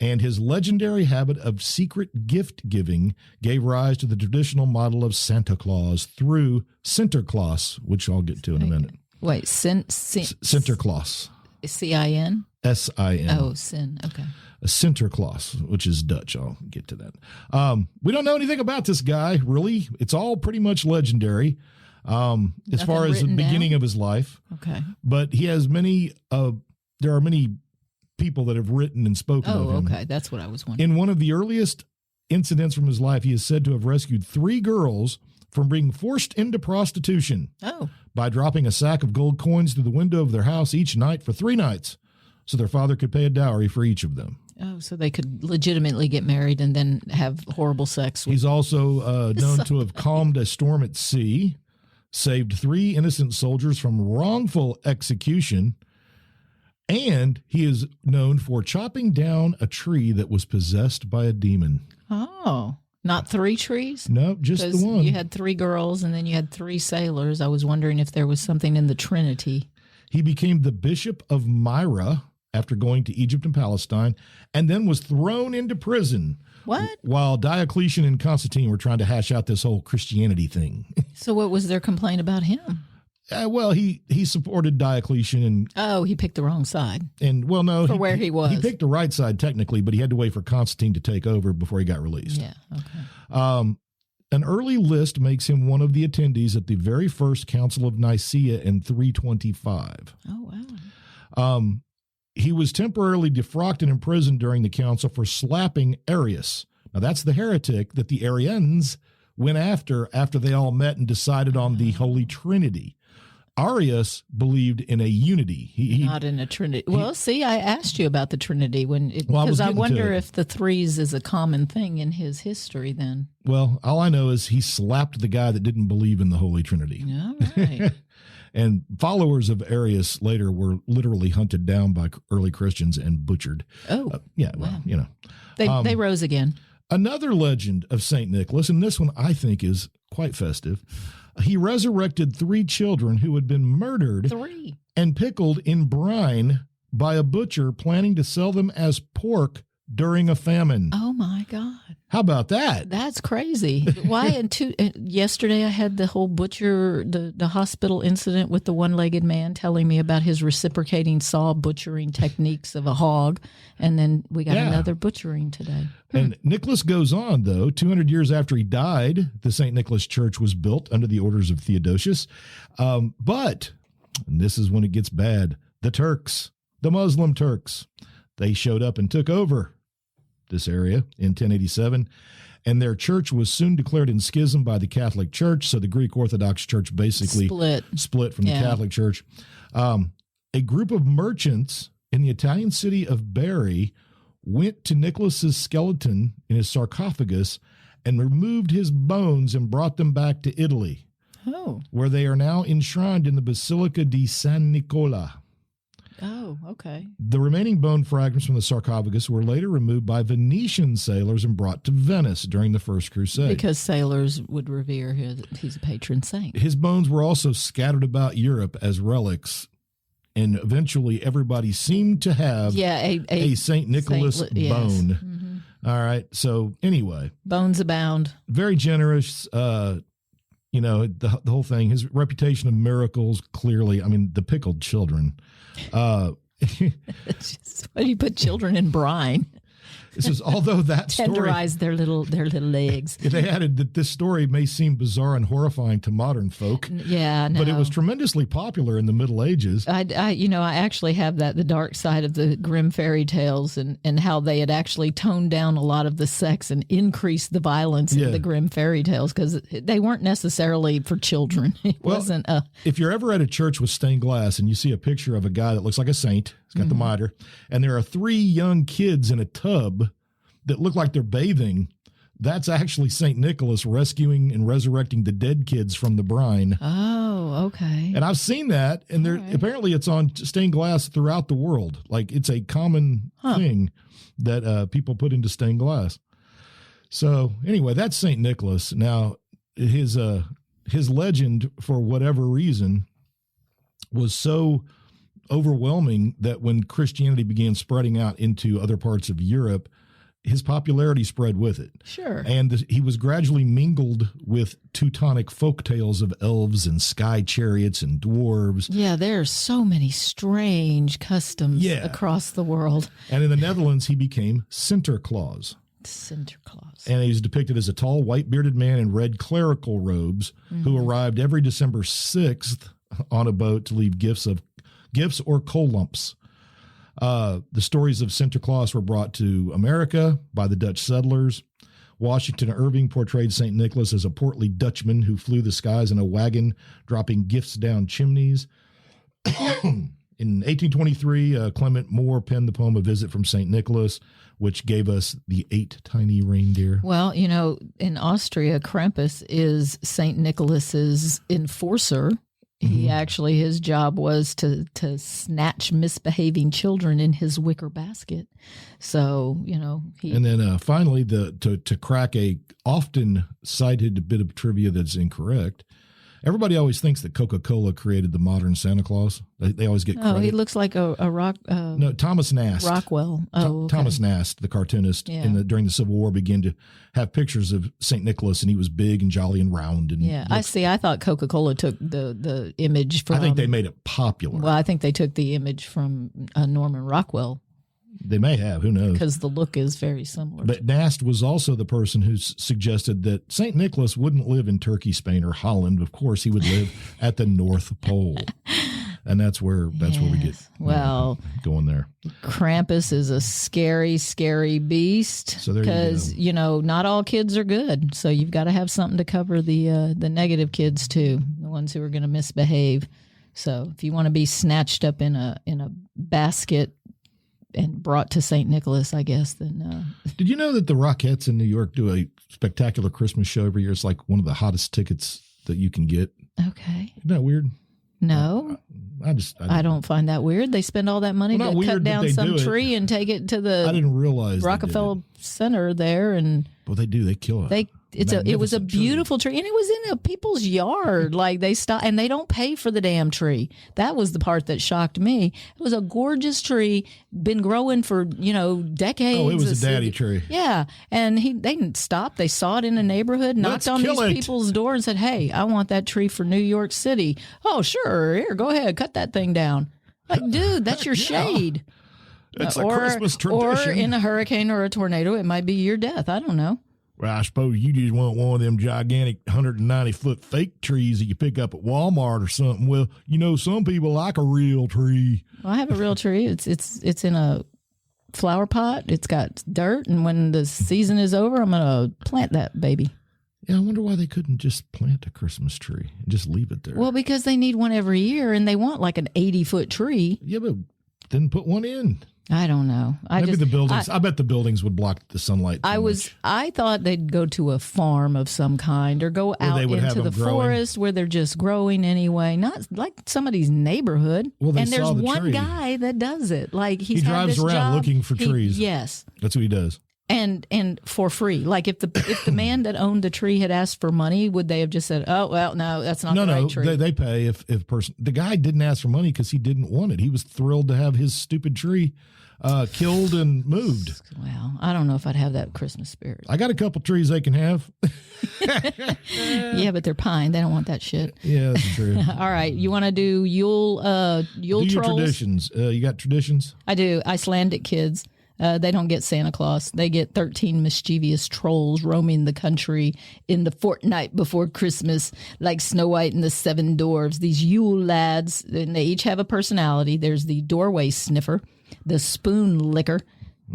and his legendary habit of secret gift giving gave rise to the traditional model of Santa Claus through Sinterklaas, which I'll get to in a minute. Wait, Sinterklaas. C-I-N? S-I-N. Oh, sin. Okay. A Sinterklaas, which is Dutch. I'll get to that. We don't know anything about this guy, really. It's all pretty much legendary as far as the beginning of his life. Okay. But he has many, there are many people that have written and spoken of him. Okay. That's what I was wondering. In one of the earliest incidents from his life, he is said to have rescued 3 girls from being forced into prostitution by dropping a sack of gold coins through the window of their house each night for 3 nights so their father could pay a dowry for each of them. Oh, so they could legitimately get married and then have horrible sex. He's also known to have calmed a storm at sea, saved 3 innocent soldiers from wrongful execution, and he is known for chopping down a tree that was possessed by a demon. Oh, not 3 trees? No, just the one. You had 3 girls and then you had 3 sailors. I was wondering if there was something in the Trinity. He became the Bishop of Myra after going to Egypt and Palestine, and then was thrown into prison. What? While Diocletian and Constantine were trying to hash out this whole Christianity thing. So what was their complaint about him? Well, he supported Diocletian and he picked the wrong side. And well, no, for where he was. He picked the right side technically, but he had to wait for Constantine to take over before he got released. Yeah. Okay. An early list makes him one of the attendees at the very first Council of Nicaea in 325. Oh wow. He was temporarily defrocked and imprisoned during the council for slapping Arius. Now, that's the heretic that the Arians went after they all met and decided on the Holy Trinity. Arius believed in a unity. Not in a Trinity. Well, see, I asked you about the Trinity because I wonder if the 3s is a common thing in his history then. Well, all I know is he slapped the guy that didn't believe in the Holy Trinity. All right. And followers of Arius later were literally hunted down by early Christians and butchered. Oh. Yeah, well, wow. you know. They rose again. Another legend of St. Nicholas, and this one I think is quite festive. He resurrected 3 children who had been murdered 3 and pickled in brine by a butcher planning to sell them as pork during a famine. Oh, my God. How about that? That's crazy. Why? Yesterday I had the whole the hospital incident with the one-legged man telling me about his reciprocating saw butchering techniques of a hog. And then we got another butchering today. And Nicholas goes on, though. 200 years after he died, the St. Nicholas Church was built under the orders of Theodosius. But, and this is when it gets bad, the Turks, the Muslim Turks, they showed up and took over this area in 1087, and their church was soon declared in schism by the Catholic Church. So the Greek Orthodox Church basically split from the Catholic Church. A group of merchants in the Italian city of Bari went to Nicholas's skeleton in his sarcophagus and removed his bones and brought them back to Italy, where they are now enshrined in the Basilica di San Nicola. Oh, okay. The remaining bone fragments from the sarcophagus were later removed by Venetian sailors and brought to Venice during the First Crusade. Because sailors would revere he's a patron saint. His bones were also scattered about Europe as relics, and eventually everybody seemed to have a St. Nicholas bone. Mm-hmm. All right. So anyway. Bones abound. Very generous. The whole thing, his reputation of miracles, clearly, I mean, the pickled children. Why do you put children in brine? This is, although that story tenderize their little legs. They added that this story may seem bizarre and horrifying to modern folk. Yeah, no. But it was tremendously popular in the Middle Ages. I actually have the dark side of the Grimm fairy tales and how they had actually toned down a lot of the sex and increased the violence in the Grimm fairy tales because they weren't necessarily for children. It wasn't. If you're ever at a church with stained glass and you see a picture of a guy that looks like a saint, he's got the mitre, and there are 3 young kids in a tub that look like they're bathing, that's actually St. Nicholas rescuing and resurrecting the dead kids from the brine. Oh, okay. And I've seen that, and apparently it's on stained glass throughout the world. Like, it's a common thing that people put into stained glass. So anyway, that's St. Nicholas. Now, his legend, for whatever reason, was so overwhelming that when Christianity began spreading out into other parts of Europe, his popularity spread with it. Sure. And he was gradually mingled with Teutonic folk tales of elves and sky chariots and dwarves. Yeah, there are so many strange customs across the world. And in the Netherlands, he became Sinterklaas. Sinterklaas. And he's depicted as a tall, white-bearded man in red clerical robes who arrived every December 6th on a boat to leave gifts or coal lumps. The stories of Sinterklaas were brought to America by the Dutch settlers. Washington Irving portrayed St. Nicholas as a portly Dutchman who flew the skies in a wagon, dropping gifts down chimneys. In 1823, Clement Moore penned the poem A Visit from St. Nicholas, which gave us the 8 tiny reindeer. Well, you know, in Austria, Krampus is St. Nicholas's enforcer. He actually, his job was to snatch misbehaving children in his wicker basket. So, you know. And then finally, to crack a often cited bit of trivia that's incorrect, everybody always thinks that Coca-Cola created the modern Santa Claus. They always get credit. Oh, he looks like a rock. No, Thomas Nast. Rockwell. Oh, okay. Thomas Nast, the cartoonist, during the Civil War, began to have pictures of St. Nicholas, and he was big and jolly and round. And I see. I thought Coca-Cola took the image from. I think they made it popular. Well, I think they took the image from Norman Rockwell. They may have. Who knows? Because the look is very similar. But Nast was also the person who suggested that St. Nicholas wouldn't live in Turkey, Spain, or Holland. Of course, he would live at the North Pole. And that's where we get going there. Krampus is a scary, scary beast. So there because you go. Not all kids are good. So you've got to have something to cover the negative kids too, the ones who are going to misbehave. So if you want to be snatched up in a basket and brought to St. Nicholas, I guess, then. Did you know that the Rockettes in New York do a spectacular Christmas show every year? It's like one of the hottest tickets that you can get. Okay. Isn't that weird? No. I don't find that weird. They spend all that money to cut down some tree and take it to the I didn't realize Rockefeller Center there. And well, they do. They kill it. It was a beautiful tree, and it was in a people's yard. Like they stop, and they don't pay for the damn tree. That was the part that shocked me. It was a gorgeous tree, been growing for decades. Oh, it was a daddy tree. Yeah, and they didn't stop. They saw it in a neighborhood, knocked on these people's door, and said, "Hey, I want that tree for New York City." Oh, sure, here, go ahead, cut that thing down. Like, dude, that's your shade. It's a Christmas tradition. Or in a hurricane or a tornado, it might be your death. I don't know. Well, I suppose you just want one of them gigantic 190-foot fake trees that you pick up at Walmart or something. Well, some people like a real tree. Well, I have a real tree. It's in a flower pot. It's got dirt, and when the season is over, I'm going to plant that baby. Yeah, I wonder why they couldn't just plant a Christmas tree and just leave it there. Well, because they need one every year, and they want like an 80-foot tree. Yeah, but didn't put one in. I don't know. Maybe the buildings. I bet the buildings would block the sunlight too much. I thought they'd go to a farm of some kind or go out into the forest where they're just growing anyway. Not like somebody's neighborhood. Well, and there's one guy that does it. Like he drives around looking for trees. Yes, that's what he does. And for free. Like if the man that owned the tree had asked for money, would they have just said, "Oh well, no, that's not the right tree"? No, they pay if person. The guy didn't ask for money because he didn't want it. He was thrilled to have his stupid tree killed and moved. Well, I don't know if I'd have that Christmas spirit. I got a couple trees they can have. Yeah, but they're pine. They don't want that shit. Yeah, that's true. All right, you want to do Yule do trolls? Your traditions. You got traditions? I do. Icelandic kids. They don't get Santa Claus. They get 13 mischievous trolls roaming the country in the fortnight before Christmas, like Snow White and the Seven Dwarfs. These Yule lads, and they each have a personality. There's the doorway sniffer, the spoon licker,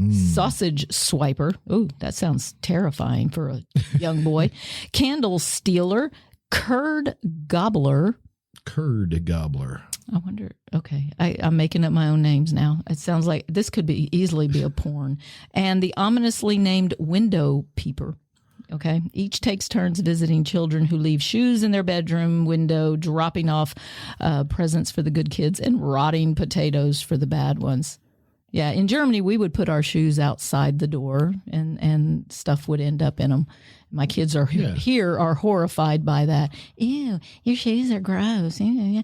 sausage swiper. Ooh, that sounds terrifying for a young boy. Candle stealer, curd gobbler. Curd gobbler. I wonder. Okay, I'm making up my own names now. It sounds like this could easily be a porn. And the ominously named window peeper. Okay, each takes turns visiting children who leave shoes in their bedroom window, dropping off presents for the good kids, and rotting potatoes for the bad ones. Yeah, in Germany, we would put our shoes outside the door, and stuff would end up in them. My kids are here are horrified by that. Ew, your shoes are gross. Yeah.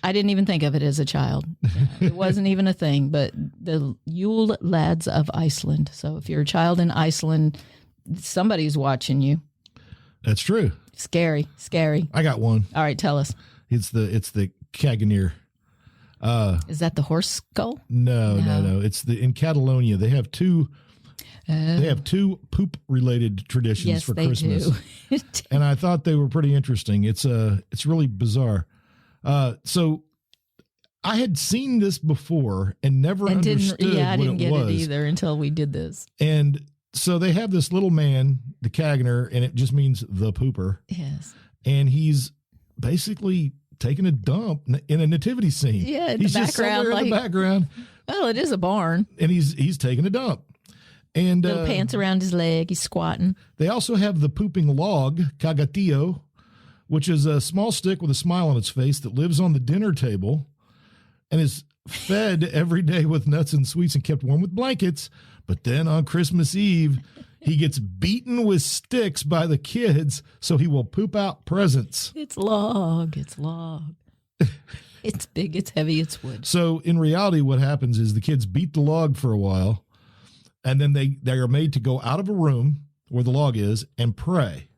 I didn't even think of it as a child. It wasn't even a thing, but the Yule Lads of Iceland. So if you're a child in Iceland, somebody's watching you. That's true. Scary. I got one. All right, tell us. It's the Caganeer. Is that the horse skull? No. It's in Catalonia. They have two poop related traditions for Christmas. Do. And I thought they were pretty interesting. It's really bizarre. So I had seen this before and never understood I didn't get was. it either until we did this. And so they have this little man, the Caganer, and it just means the pooper. Yes. And he's basically taking a dump in a nativity scene. Yeah, he's just somewhere in the background. Well, it is a barn. And he's taking a dump. And little pants around his leg. He's squatting. They also have the pooping log, cagatillo, which is a small stick with a smile on its face that lives on the dinner table and is fed every day with nuts and sweets and kept warm with blankets. But then on Christmas Eve, he gets beaten with sticks by the kids so he will poop out presents. It's log. It's big, it's heavy, it's wood. So in reality, what happens is the kids beat the log for a while, and then they are made to go out of a room where the log is and pray.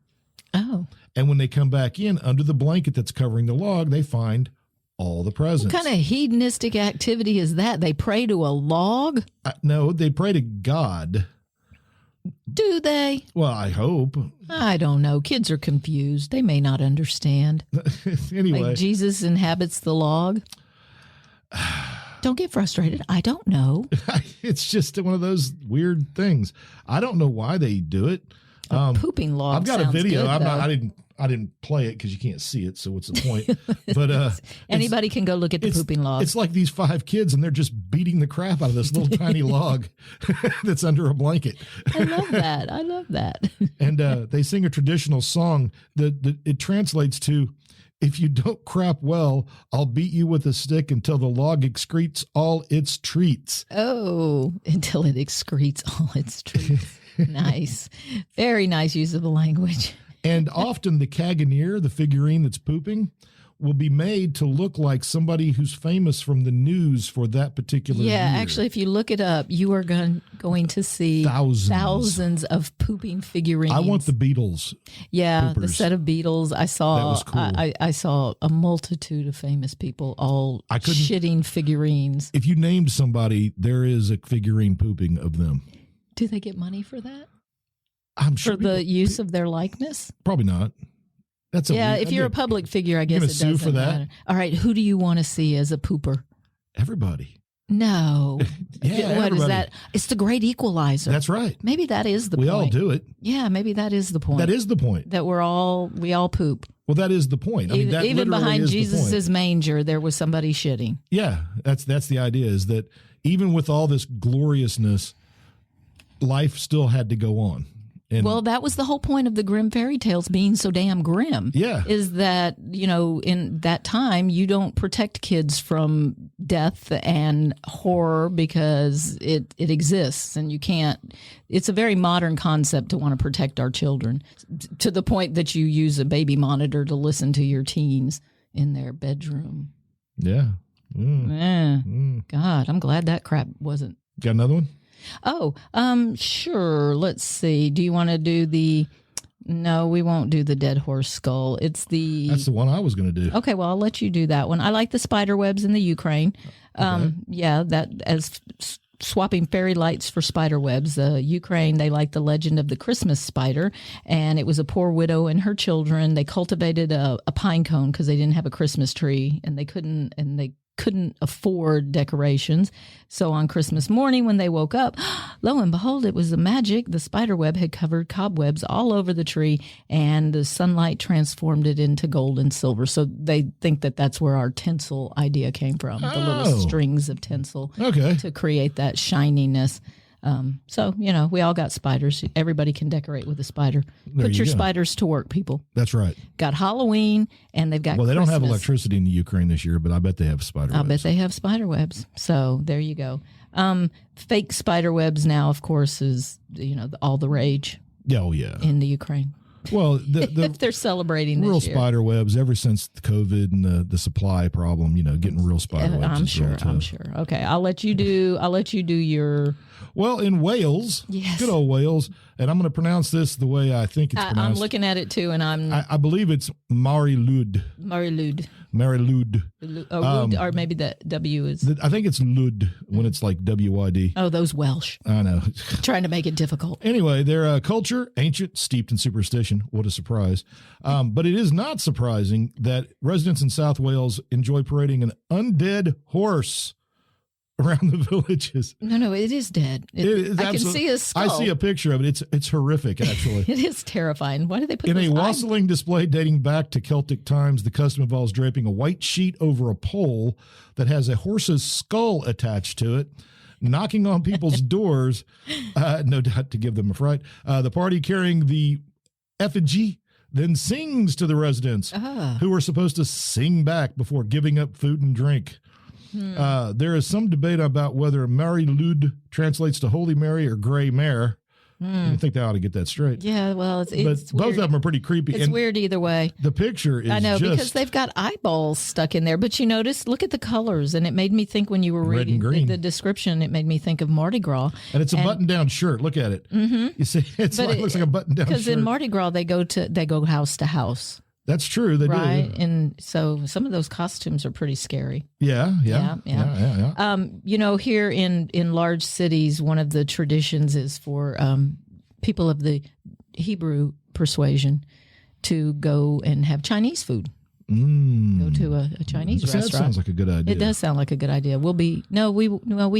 Oh. And when they come back in under the blanket that's covering the log, they find all the presents. What kind of hedonistic activity is that? They pray to a log? No, they pray to God. Do they? Well, I hope. I don't know. Kids are confused. They may not understand. Anyway. Like Jesus inhabits the log. Don't get frustrated. I don't know. It's just one of those weird things. I don't know why they do it. Pooping log. I've got a sounds video. good, I didn't play it because you can't see it. So what's the point? But anybody can go look at the pooping log. It's like these 5 kids and they're just beating the crap out of this little tiny log that's under a blanket. I love that. And they sing a traditional song that it translates to, "If you don't crap well, I'll beat you with a stick until the log excretes all its treats." Oh, until it excretes all its treats. Nice. Very nice use of the language. And often the Caganeer, the figurine that's pooping, will be made to look like somebody who's famous from the news for that particular year. Actually, if you look it up, you are going to see thousands of pooping figurines. I want the Beatles. Yeah, poopers. the set of Beatles. I saw. That was cool. I saw a multitude of famous people all shitting figurines. If you named somebody, there is a figurine pooping of them. Do they get money for that? I'm sure for the use of their likeness? Probably not. That's if you're a public figure, I guess it doesn't sue for that? matter. All right, who do you want to see as a pooper? Everybody. No. Yeah, what everybody. Is that? It's the great equalizer. That's right. Maybe that is the we point. all do it. Yeah, maybe that is the point. That is the point. That we all poop. Well, that is the point. I mean, that even literally behind is Jesus's manger, there was somebody shitting. Yeah, that's the idea, is that even with all this gloriousness, life still had to go on. And well, that was the whole point of the Grimm fairy tales being so damn grim. Yeah. Is that, in that time, you don't protect kids from death and horror because it exists and you can't. It's a very modern concept to want to protect our children to the point that you use a baby monitor to listen to your teens in their bedroom. Yeah. God, I'm glad that crap wasn't. Got another one? Oh, sure. Let's see. Do you want to do no, we won't do the dead horse skull. That's the one I was going to do. Okay, well, I'll let you do that one. I like the spider webs in the Ukraine. Okay. Yeah, that as swapping fairy lights for spider webs. Ukraine, they like the legend of the Christmas spider, and it was a poor widow and her children. They cultivated a pine cone because they didn't have a Christmas tree, and they couldn't afford decorations. So on Christmas morning when they woke up, lo and behold, it was the magic. The spider web had covered cobwebs all over the tree, and the sunlight transformed it into gold and silver. So they think that that's where our tinsel idea came from, the little strings of tinsel to create that shininess. So, we all got spiders. Everybody can decorate with a spider. Put your spiders to work, people. That's right. Got Halloween, and they've got Well, they Christmas. don't have electricity in the Ukraine this year, but I bet they have spider webs. I bet they have spider webs. So there you go. Fake spider webs now, of course, is, all the rage. Yeah, oh, yeah. In the Ukraine. Well, the if they're celebrating real this year. spider webs ever since the COVID and the supply problem, getting real spider webs. I'm is sure. really tough. I'm sure. Okay, I'll let you do your. Well, in Wales, Yes. good old Wales, and I'm going to pronounce this the way I think it's I'm pronounced. looking at it too, and I believe it's Mari-Lud. Marilud. Mari-Lud. Or maybe the W is. I think it's Lud when it's like W-Y-D. Oh, those Welsh. I know. Trying to make it difficult. Anyway, their culture, ancient, steeped in superstition. What a surprise. But it is not surprising that residents in South Wales enjoy parading an undead horse around the villages. No, it is dead. I can see his skull. I see a picture of it. It's horrific, actually. It is terrifying. Why do they put In those a wassailing display dating back to Celtic times, the custom involves draping a white sheet over a pole that has a horse's skull attached to it, knocking on people's doors, no doubt to give them a fright. The party carrying the effigy then sings to the residents, who are supposed to sing back before giving up food and drink. There is some debate about whether Mary Lud translates to Holy Mary or Gray Mare. I think they ought to get that straight. Yeah, well, it's But weird. both of them are pretty creepy. It's weird either way. The picture is I know, just because they've got eyeballs stuck in there. But you notice, look at the colors, and it made me think when you were Red and reading green. the description, it made me think of Mardi Gras. and it's a button-down shirt. Look at it. Mm-hmm. You see, it looks like a button-down shirt. Because in Mardi Gras, they go house to house, That's true. They right? do. And so some of those costumes are pretty scary. Yeah. Here in large cities, one of the traditions is for people of the Hebrew persuasion to go and have Chinese food. Go to a Chinese That restaurant. sounds like a good idea. It does sound like a good idea. We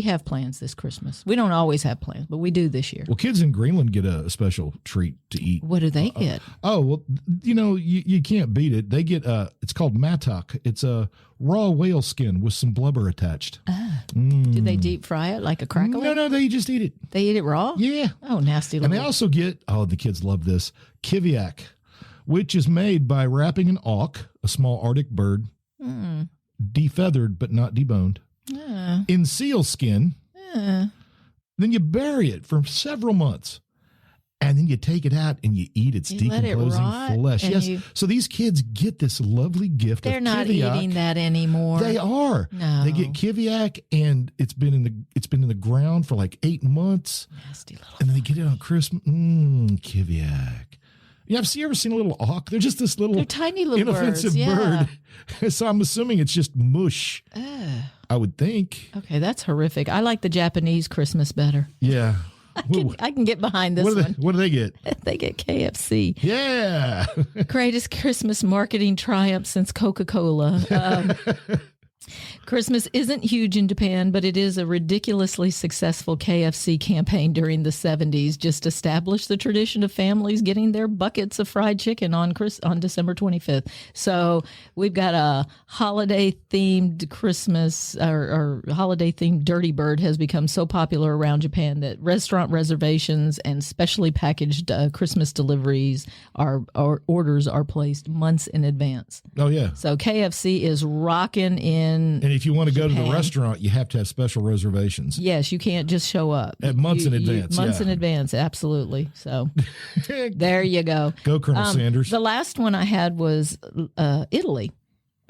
have plans this Christmas. We don't always have plans, but we do this year. Well, kids in Greenland get a special treat to eat. What do they get? Well, you can't beat it. They get it's called mattock. It's a raw whale skin with some blubber attached. Do they deep fry it like a crackle? No, they just eat it. They eat it raw? Yeah. Oh, nasty And little. they also get, the kids love this, kiviak, which is made by wrapping an auk, a small Arctic bird, defeathered but not deboned, in seal skin. Then you bury it for several months. And then you take it out and you eat its You let it decomposing rot, flesh. and Yes. So these kids get this lovely gift They're of not kiviak. eating that anymore. They are. No. They get kiviak, and it's been in the ground for like 8 months. Nasty little. And then they get it on Christmas. Kiviak. Yeah, have you ever seen a little auk? They're just this little They're tiny little inoffensive birds. Yeah. bird. So I'm assuming it's just mush. I would think. Okay, that's horrific. I like the Japanese Christmas better. Yeah. I can get behind this one. What do they get? They get KFC. Yeah. Greatest Christmas marketing triumph since Coca-Cola. Christmas isn't huge in Japan, but it is a ridiculously successful KFC campaign during the 70s. Just established the tradition of families getting their buckets of fried chicken on December 25th. So we've got a holiday-themed Christmas or holiday-themed Dirty Bird has become so popular around Japan that restaurant reservations and specially packaged Christmas deliveries orders are placed months in advance. Oh, yeah. So KFC is rocking in. And if you want to go to the Japan. restaurant, you have to have special reservations. Yes, you can't just show up. At months in advance, Months yeah. in advance, absolutely. So there you go. Go, Colonel Sanders. The last one I had was Italy,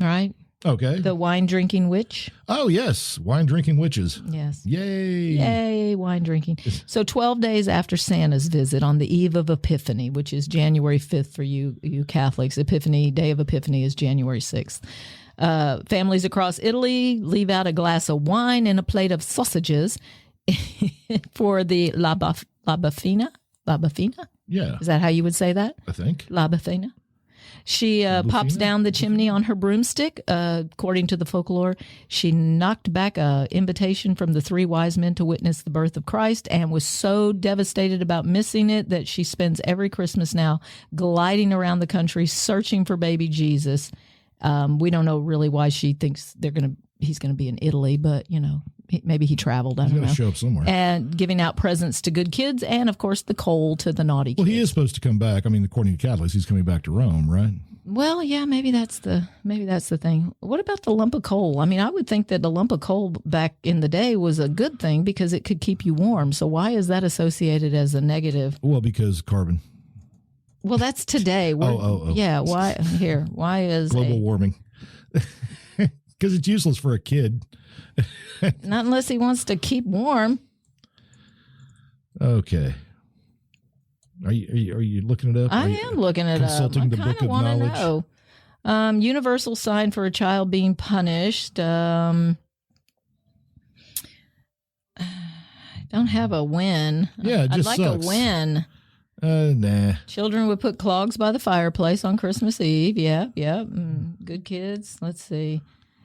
all right? Okay. The wine drinking witch. Oh, yes. Wine drinking witches. Yes. Yay. Yay, wine drinking. So 12 days after Santa's visit on the eve of Epiphany, which is January 5th for you Catholics, Day of Epiphany is January 6th. Families across Italy leave out a glass of wine and a plate of sausages for the La Befana. La Befana? Yeah, Is that how you would say that? I think. La Befana. She pops down the chimney on her broomstick. According to the folklore, she knocked back an invitation from the 3 wise men to witness the birth of Christ and was so devastated about missing it that she spends every Christmas now gliding around the country searching for baby Jesus. We don't know really why she thinks he's going to be in Italy, but maybe he traveled. I He's don't got know. to show up somewhere. And giving out presents to good kids, and of course the coal to the naughty Well, kids. he is supposed to come back. I mean, according to Catholics, he's coming back to Rome, right? Well, yeah, maybe that's the thing. What about the lump of coal? I mean, I would think that the lump of coal back in the day was a good thing because it could keep you warm. So why is that associated as a negative? Well, because carbon. Well, that's today. Oh. Yeah. Why here? Why is Global warming. Because it's useless for a kid. not unless he wants to keep warm. Okay. Are you looking it up? I am looking it consulting up. the book of knowledge? Know. Universal sign for a child being punished. I don't have a win. Yeah, it I'd just like sucks. a win. Nah. Children would put clogs by the fireplace on Christmas Eve. Yeah. Good kids. Let's see.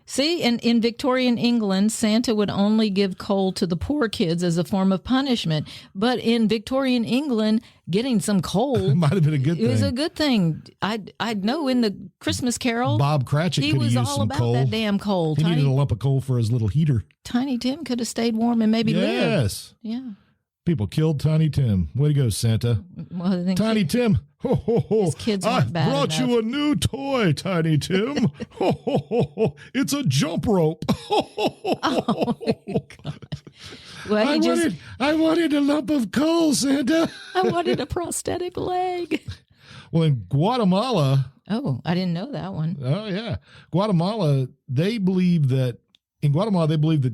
See, in Victorian England, Santa would only give coal to the poor kids as a form of punishment. But in Victorian England, getting some coal Might have been a good it was thing. a good thing. I'd know in the Christmas Carol, Bob Cratchit he could have was used all some about coal. that damn coal. He needed a lump of coal for his little heater. Tiny Tim could have stayed warm and maybe lived. Yes. Yeah. People killed Tiny Tim. Way to go, Santa. Well, I think Tiny Tim. Ho, ho, ho. His kids I weren't bad brought you a new toy, Tiny Tim. Ho, ho, ho, ho. It's a jump rope. Ho, ho, ho, ho. well, I wanted a lump of coal, Santa. I wanted a prosthetic leg. Well, in Guatemala, Oh, I didn't know that one. Guatemala, they believe that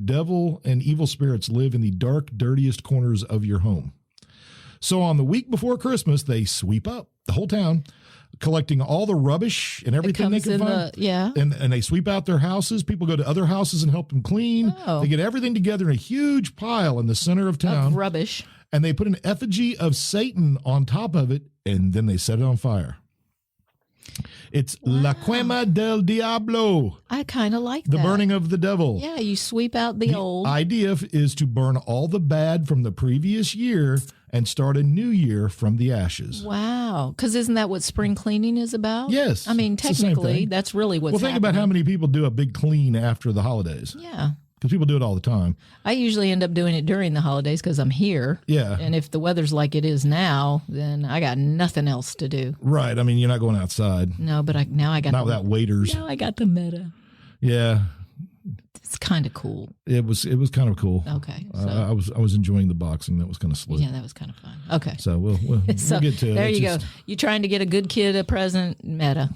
devil and evil spirits live in the dark, dirtiest corners of your home. So on the week before Christmas, they sweep up the whole town, collecting all the rubbish and everything they can find. And they sweep out their houses. People go to other houses and help them clean. Oh. They get everything together in a huge pile in the center of town. Of rubbish. And they put an effigy of Satan on top of it, and then they set it on fire. It's La Quema del Diablo, I kind of like the that. burning of the devil. Yeah, you sweep out the old. Idea is to burn all the bad from the previous year and start a new year from the ashes. Wow. Because isn't that what spring cleaning is about? Yes, I mean, it's the same technically, thing. that's really what's Well, think about how many people do a big clean after the holidays. Yeah. Because people do it all the time. I usually end up doing it during the holidays because I'm here. Yeah. And if the weather's like it is now, then I got nothing else to do. Right. I mean, you're not going outside. No, but now I got Not without waiters. Now I got the meta. Yeah. It's kind of cool. It was kind of cool. Okay. So, I was enjoying the boxing. That was kind of slick. yeah, that was kind of fun. Okay. So we'll So get to it. there It's you just- go. You trying to get a good kid a present? Meta.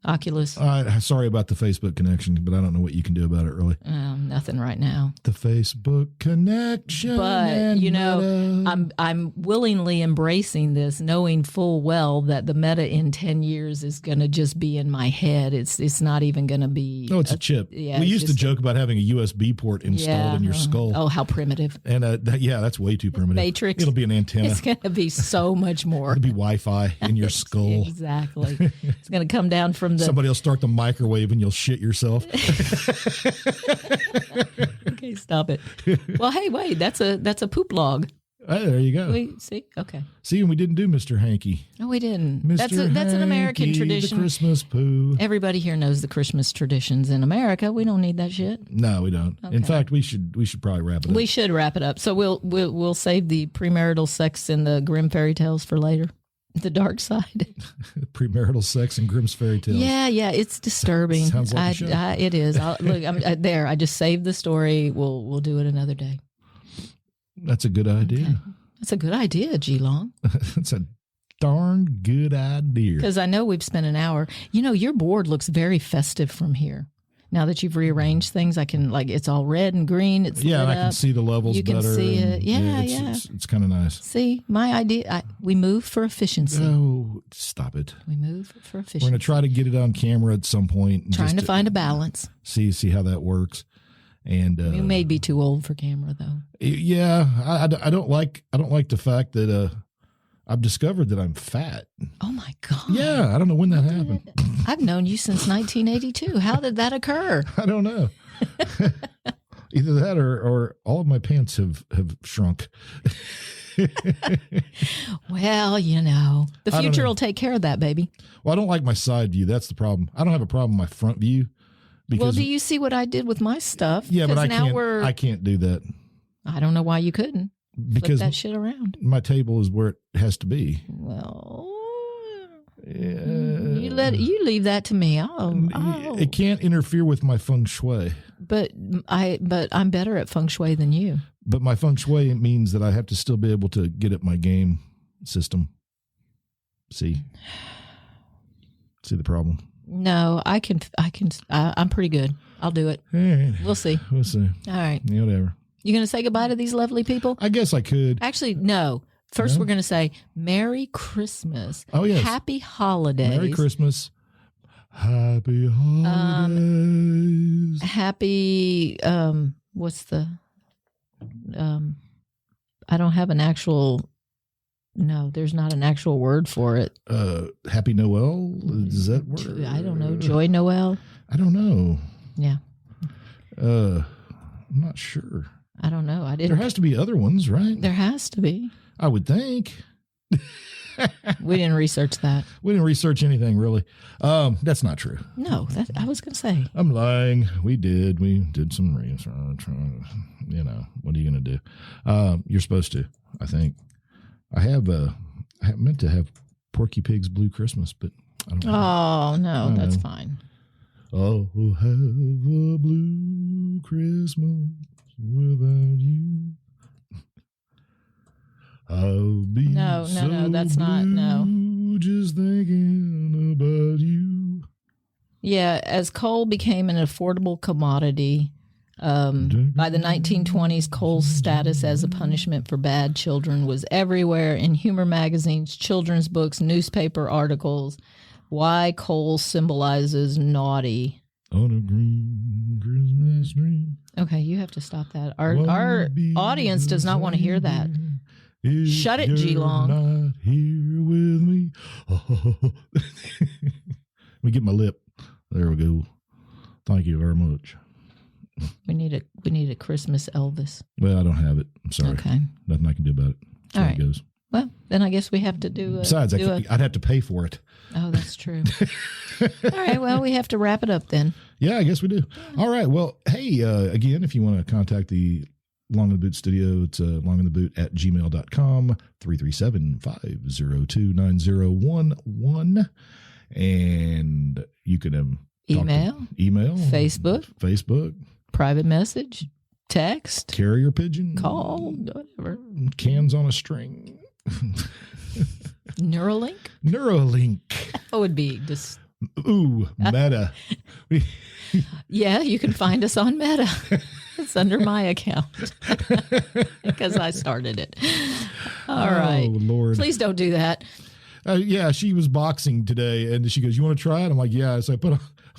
Oculus. Sorry about the Facebook connection, but I don't know what you can do about it, really. Nothing right now. The Facebook connection. But and Meta. I'm willingly embracing this, knowing full well that the meta in 10 years is going to just be in my head. It's not even going to be. Oh, it's a chip. yeah, we it's used to just joke about having a USB port installed in your skull. Oh, how primitive! And that's way too primitive. Matrix. It'll be an antenna. It's going to be so much more. It'll be Wi-Fi in your skull. Exactly. It's going to come down from the. Somebody will start the microwave and you'll shit yourself. Okay, stop it. Well, hey, wait, that's a poop log. Hey, there you go. We see. Okay. See, and we didn't do Mr. Hanky. No, we didn't. Mr. That's an American Hanky, tradition. The Christmas poo. Everybody here knows the Christmas traditions in America. We don't need that shit. No, we don't. Okay. In fact, we should probably wrap it up. We should wrap it up. So we'll save the premarital sex and the grim fairy tales for later. The dark side. Premarital sex and Grimm's fairy tales. Yeah, it's disturbing. Sounds like a show. It is. Look, I'm there. I just saved the story. We'll do it another day. That's a good idea. Okay. That's a good idea, G-Long. That's a darn good idea. Because I know we've spent an hour. You know, your board looks very festive from here. Now that you've rearranged things, I can, it's all red and green. It's Yeah, lit and I can up. see the levels You can better. see and, it. Yeah. It's kind of nice. See, my idea, we move for efficiency. Oh, stop it. We move for We're efficiency. going to try to get it on camera at some point. And Trying just to find a balance. See how that works. And We may be too old for camera, though. yeah, I don't like the fact that I've discovered that I'm fat. Oh, my God. Yeah, I don't know when that happened. I've known you since 1982. How did that occur? I don't know. Either that or all of my pants have shrunk. Well, the I don't future know. will take care of that, baby. Well, I don't like my side view. That's the problem. I don't have a problem with my front view. Because, Well, do you see what I did with my stuff? yeah, but 'Cause I now can't. I can't do that I don't know why you couldn't. Flip because that shit around. my table is where it has to be. Well, Yeah. you leave that to me. It can't interfere with my feng shui. But I'm better at feng shui than you. But my feng shui means that I have to still be able to get at my game system. See the problem? No, I'm pretty good. I'll do it. All right. We'll see. We'll see. All right. Yeah, whatever. You going to say goodbye to these lovely people? I guess I could. Actually, no. First, No? we're going to say Merry Christmas. Oh, yes. Happy holidays. Merry Christmas. Happy holidays. Happy, what's the, I don't have an actual, no, there's not an actual word for it. Happy Noel? Is that word? I don't know. Joy Noel? I don't know. Yeah. I'm not sure. I don't know. I There didn't. has to be other ones, right? There has to be. I would think. We didn't research that. We didn't research anything really. That's not true. No, I was going to say. I'm lying. We did. We did some research. You know, what are you going to do? You're supposed to, I think. I meant to have Porky Pig's Blue Christmas, but I don't know. Oh, no, I that's know. fine. I'll have a blue Christmas without you. I'll be No, that's not, no. blue just thinking about you. Yeah, as coal became an affordable commodity, by the 1920s, coal's status as a punishment for bad children was everywhere in humor magazines, children's books, newspaper articles. Why coal symbolizes naughty. On a green Christmas tree. Okay, you have to stop that. Our audience does not want to hear that. Shut it, G-Long. Not here with me. Let me get my lip. There we go. Thank you very much. We need a Christmas Elvis. Well, I don't have it. I'm sorry. Okay. Nothing I can do about it. That's All how right. it goes. Well, then I guess we have to do. Besides, I'd have to pay for it. Oh, that's true. All right. Well, we have to wrap it up then. Yeah, I guess we do. All right. Well, hey, again, if you want to contact the Long in the Boot studio, it's longintheboot@gmail.com, 337-502-9011. And you can Email, Facebook, private message, text, carrier pigeon, call, whatever. cans on a string, Neuralink. Neuralink. That would be just. Ooh, Meta. Yeah, you can find us on Meta. It's under my account because I started it. All right. Oh, Lord. Please don't do that. Yeah, she was boxing today, and she goes, "You want to try it?" I'm like, "Yeah." So I put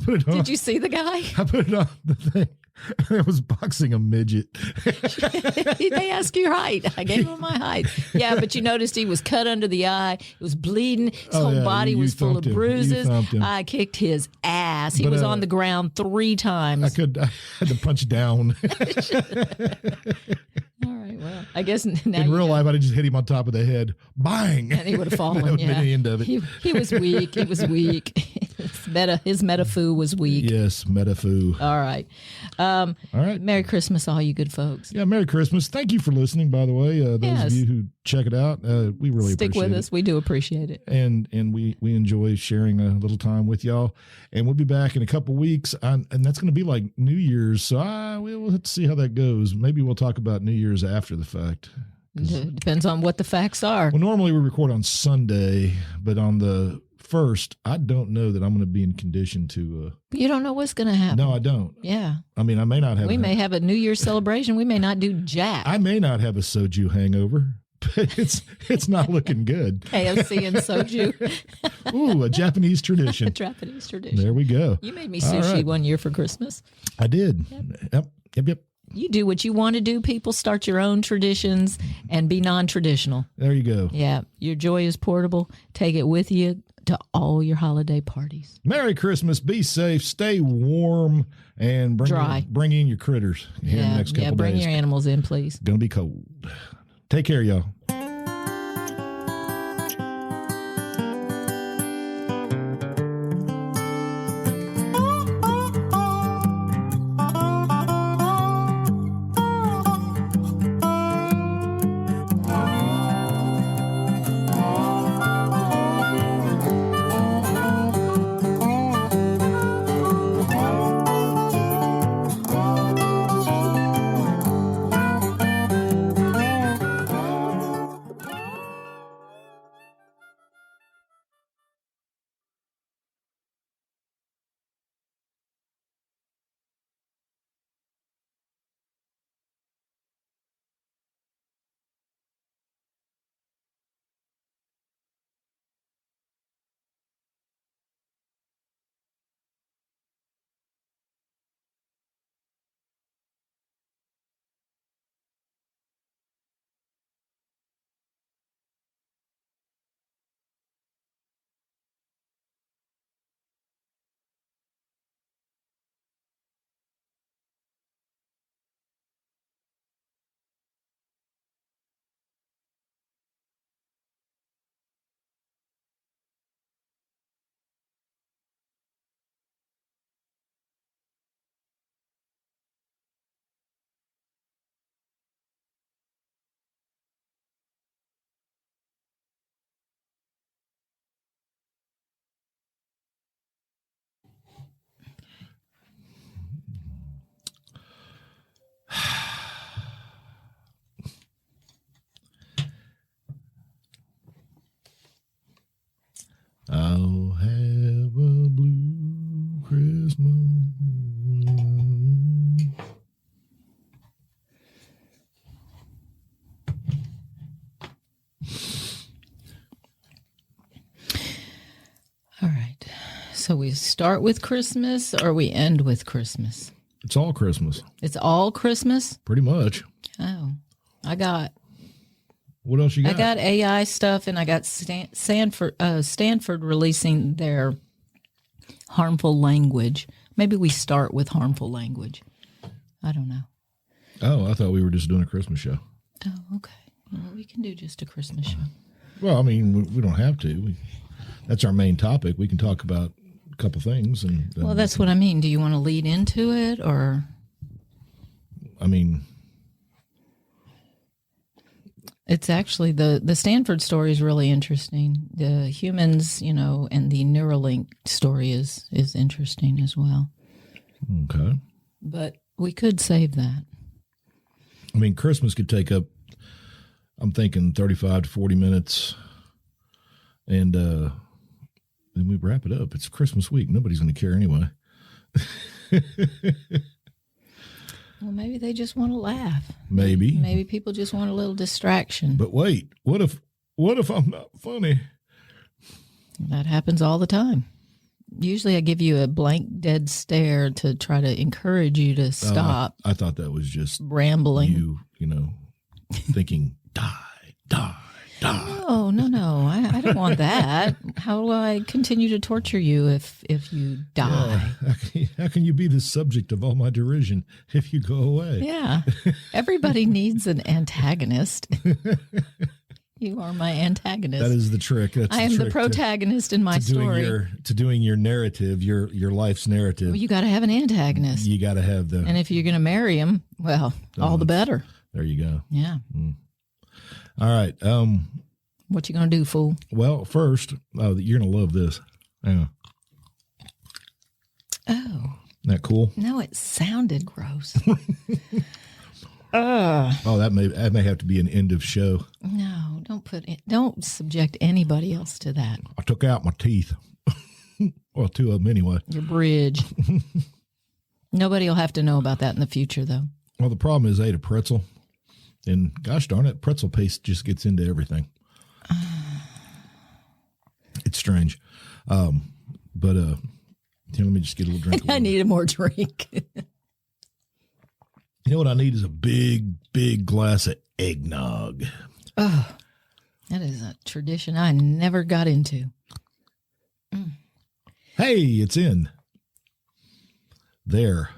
it on. Did you see the guy? I put it on the thing. I was boxing a midget. They ask your height. I gave him my height. Yeah, but you noticed he was cut under the eye. It was bleeding. His whole body you was full of thumped him. You bruises. thumped him. I kicked his ass. He But, was on the ground 3 times. I had to punch down. All right. Well, I guess now In you real know. life, I'd have just hit him on top of the head. Bang! And he would have fallen. That would have Yeah. been the end of it. He was weak. He was weak. His metaphoo was weak. Yes, metaphoo. All right. All right. Merry Christmas, all you good folks. Yeah, Merry Christmas. Thank you for listening, by the way. Those Yes. of you who check it out, we really Stick appreciate with it. us. We do appreciate it. And we enjoy sharing a little time with y'all. And we'll be back in a couple weeks, and that's going to be like New Year's. So we'll have to see how that goes. Maybe we'll talk about New Year's after the fact. Depends on what the facts are. Well, normally we record on Sunday, but on the 1st, I don't know that I'm going to be in condition to. You don't know what's going to happen. No, I don't. Yeah. I mean, I may not have. We may have a New Year's celebration. We may not do jack. I may not have a soju hangover, but it's not looking good. KFC and soju. Ooh, a Japanese tradition. Japanese tradition. There we go. You made me All sushi right. one year for Christmas. I did. Yep. You do what you want to do, people. Start your own traditions and be non-traditional. There you go. Yeah. Your joy is portable. Take it with you to all your holiday parties. Merry Christmas. Be safe. Stay warm and bring in your critters here in the next couple bring days. your animals in, please. Gonna be cold. Take care, y'all. So we start with Christmas or we end with Christmas? It's all Christmas. It's all Christmas? Pretty much. Oh, I got What else you got? I got AI stuff, and I got Stanford releasing their harmful language. Maybe we start with harmful language. I don't know. Oh, I thought we were just doing a Christmas show. Oh, okay. Well, we can do just a Christmas show. Well, I mean, we don't have to. That's our main topic. We can talk about a couple things. Well, that's what I mean. Do you want to lead into it, or? I mean, it's actually the Stanford story is really interesting. The humans, and the Neuralink story is interesting as well. okay. But we could save that. I mean, Christmas could take up, I'm thinking 35 to 40 minutes. And then we wrap it up. It's Christmas week. Nobody's going to care anyway. Well, maybe they just want to laugh. Maybe. Maybe people just want a little distraction. But wait, what if I'm not funny? That happens all the time. Usually I give you a blank, dead stare to try to encourage you to stop I thought that was just rambling. you thinking, die. No. I don't want that. How will I continue to torture you if you die? Yeah. How can you be the subject of all my derision if you go away? Yeah. Everybody needs an antagonist. You are my antagonist. That is the trick. I am the protagonist in my story. Doing your narrative, your life's narrative. Well, you got to have an antagonist. You got to have them. And if you're going to marry him, well, all the better. There you go. Yeah. All right. What you going to do, fool? Well, first, you're going to love this. Hang on. Oh. Isn't that cool? No, it sounded gross. Oh, that may have to be an end of show. No, don't subject anybody else to that. I took out my teeth. Well, two of them anyway. Your bridge. Nobody will have to know about that in the future, though. Well, the problem is I ate a pretzel, and gosh darn it, pretzel paste just gets into everything. It's strange. But here, let me just get a little drink. I needed more drink. You know what I need is a big glass of eggnog. Oh, that is a tradition I never got into. Hey, it's in. There.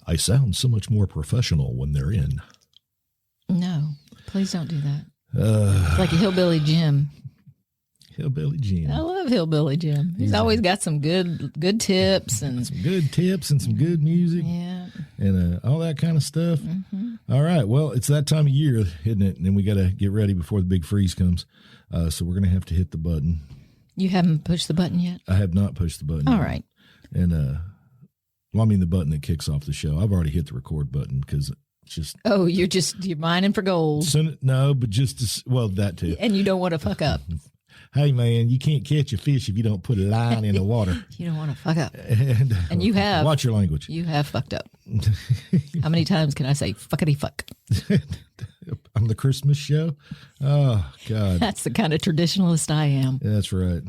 I sound so much more professional when they're in. No, please don't do that. It's like a Hillbilly Jim. Hillbilly Jim. I love Hillbilly Jim. He's always got some good tips and some good tips and some good music. Yeah. And all that kind of stuff. Mm-hmm. All right. Well, it's that time of year, isn't it? And then we got to get ready before the big freeze comes. So we're going to have to hit the button. You haven't pushed the button yet? I have not pushed the button. All yet. right. And, the button that kicks off the show. I've already hit the record button because it's just. Oh, you're mining for gold. No, but that too. And you don't want to fuck up. Hey, man, you can't catch a fish if you don't put a line in the water. You don't want to fuck up. And you have. Watch your language. You have fucked up. How many times can I say fuckity fuck? On the Christmas show? Oh, God. That's the kind of traditionalist I am. That's right.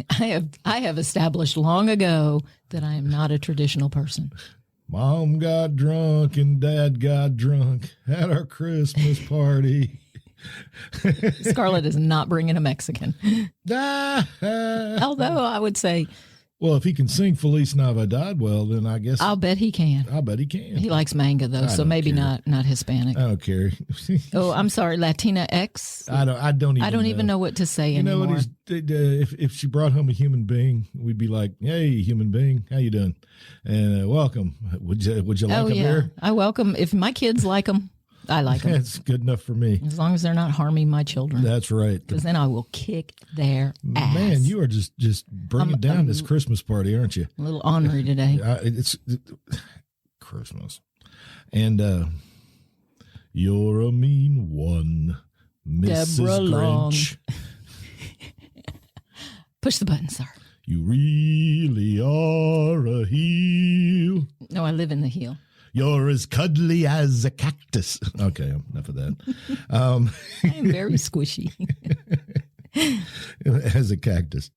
I have established long ago that I am not a traditional person. Mom got drunk and Dad got drunk at our Christmas party. Scarlett is not bringing a Mexican. Although I would say, well, if he can sing Feliz Navidad well, then I guess I'll bet he can. I bet he can. He likes manga though, so maybe not Hispanic. I don't care. Oh, I'm sorry, Latina X. I don't even know what to say anymore. You know what? If she brought home a human being, we'd be like, "Hey, human being, how you doing?" And welcome. Would you like them here? I welcome. If my kids like them, I like them. That's good enough for me. As long as they're not harming my children. That's right. Because then I will kick their ass. Man, you are just bringing down this Christmas party, aren't you? A little ornery today. It's Christmas. And you're a mean one, Mrs. Deborah Long. Grinch. Push the button, sir. You really are a heel. No, I live in the heel. You're as cuddly as a cactus. Okay, enough of that. I am very squishy. As a cactus.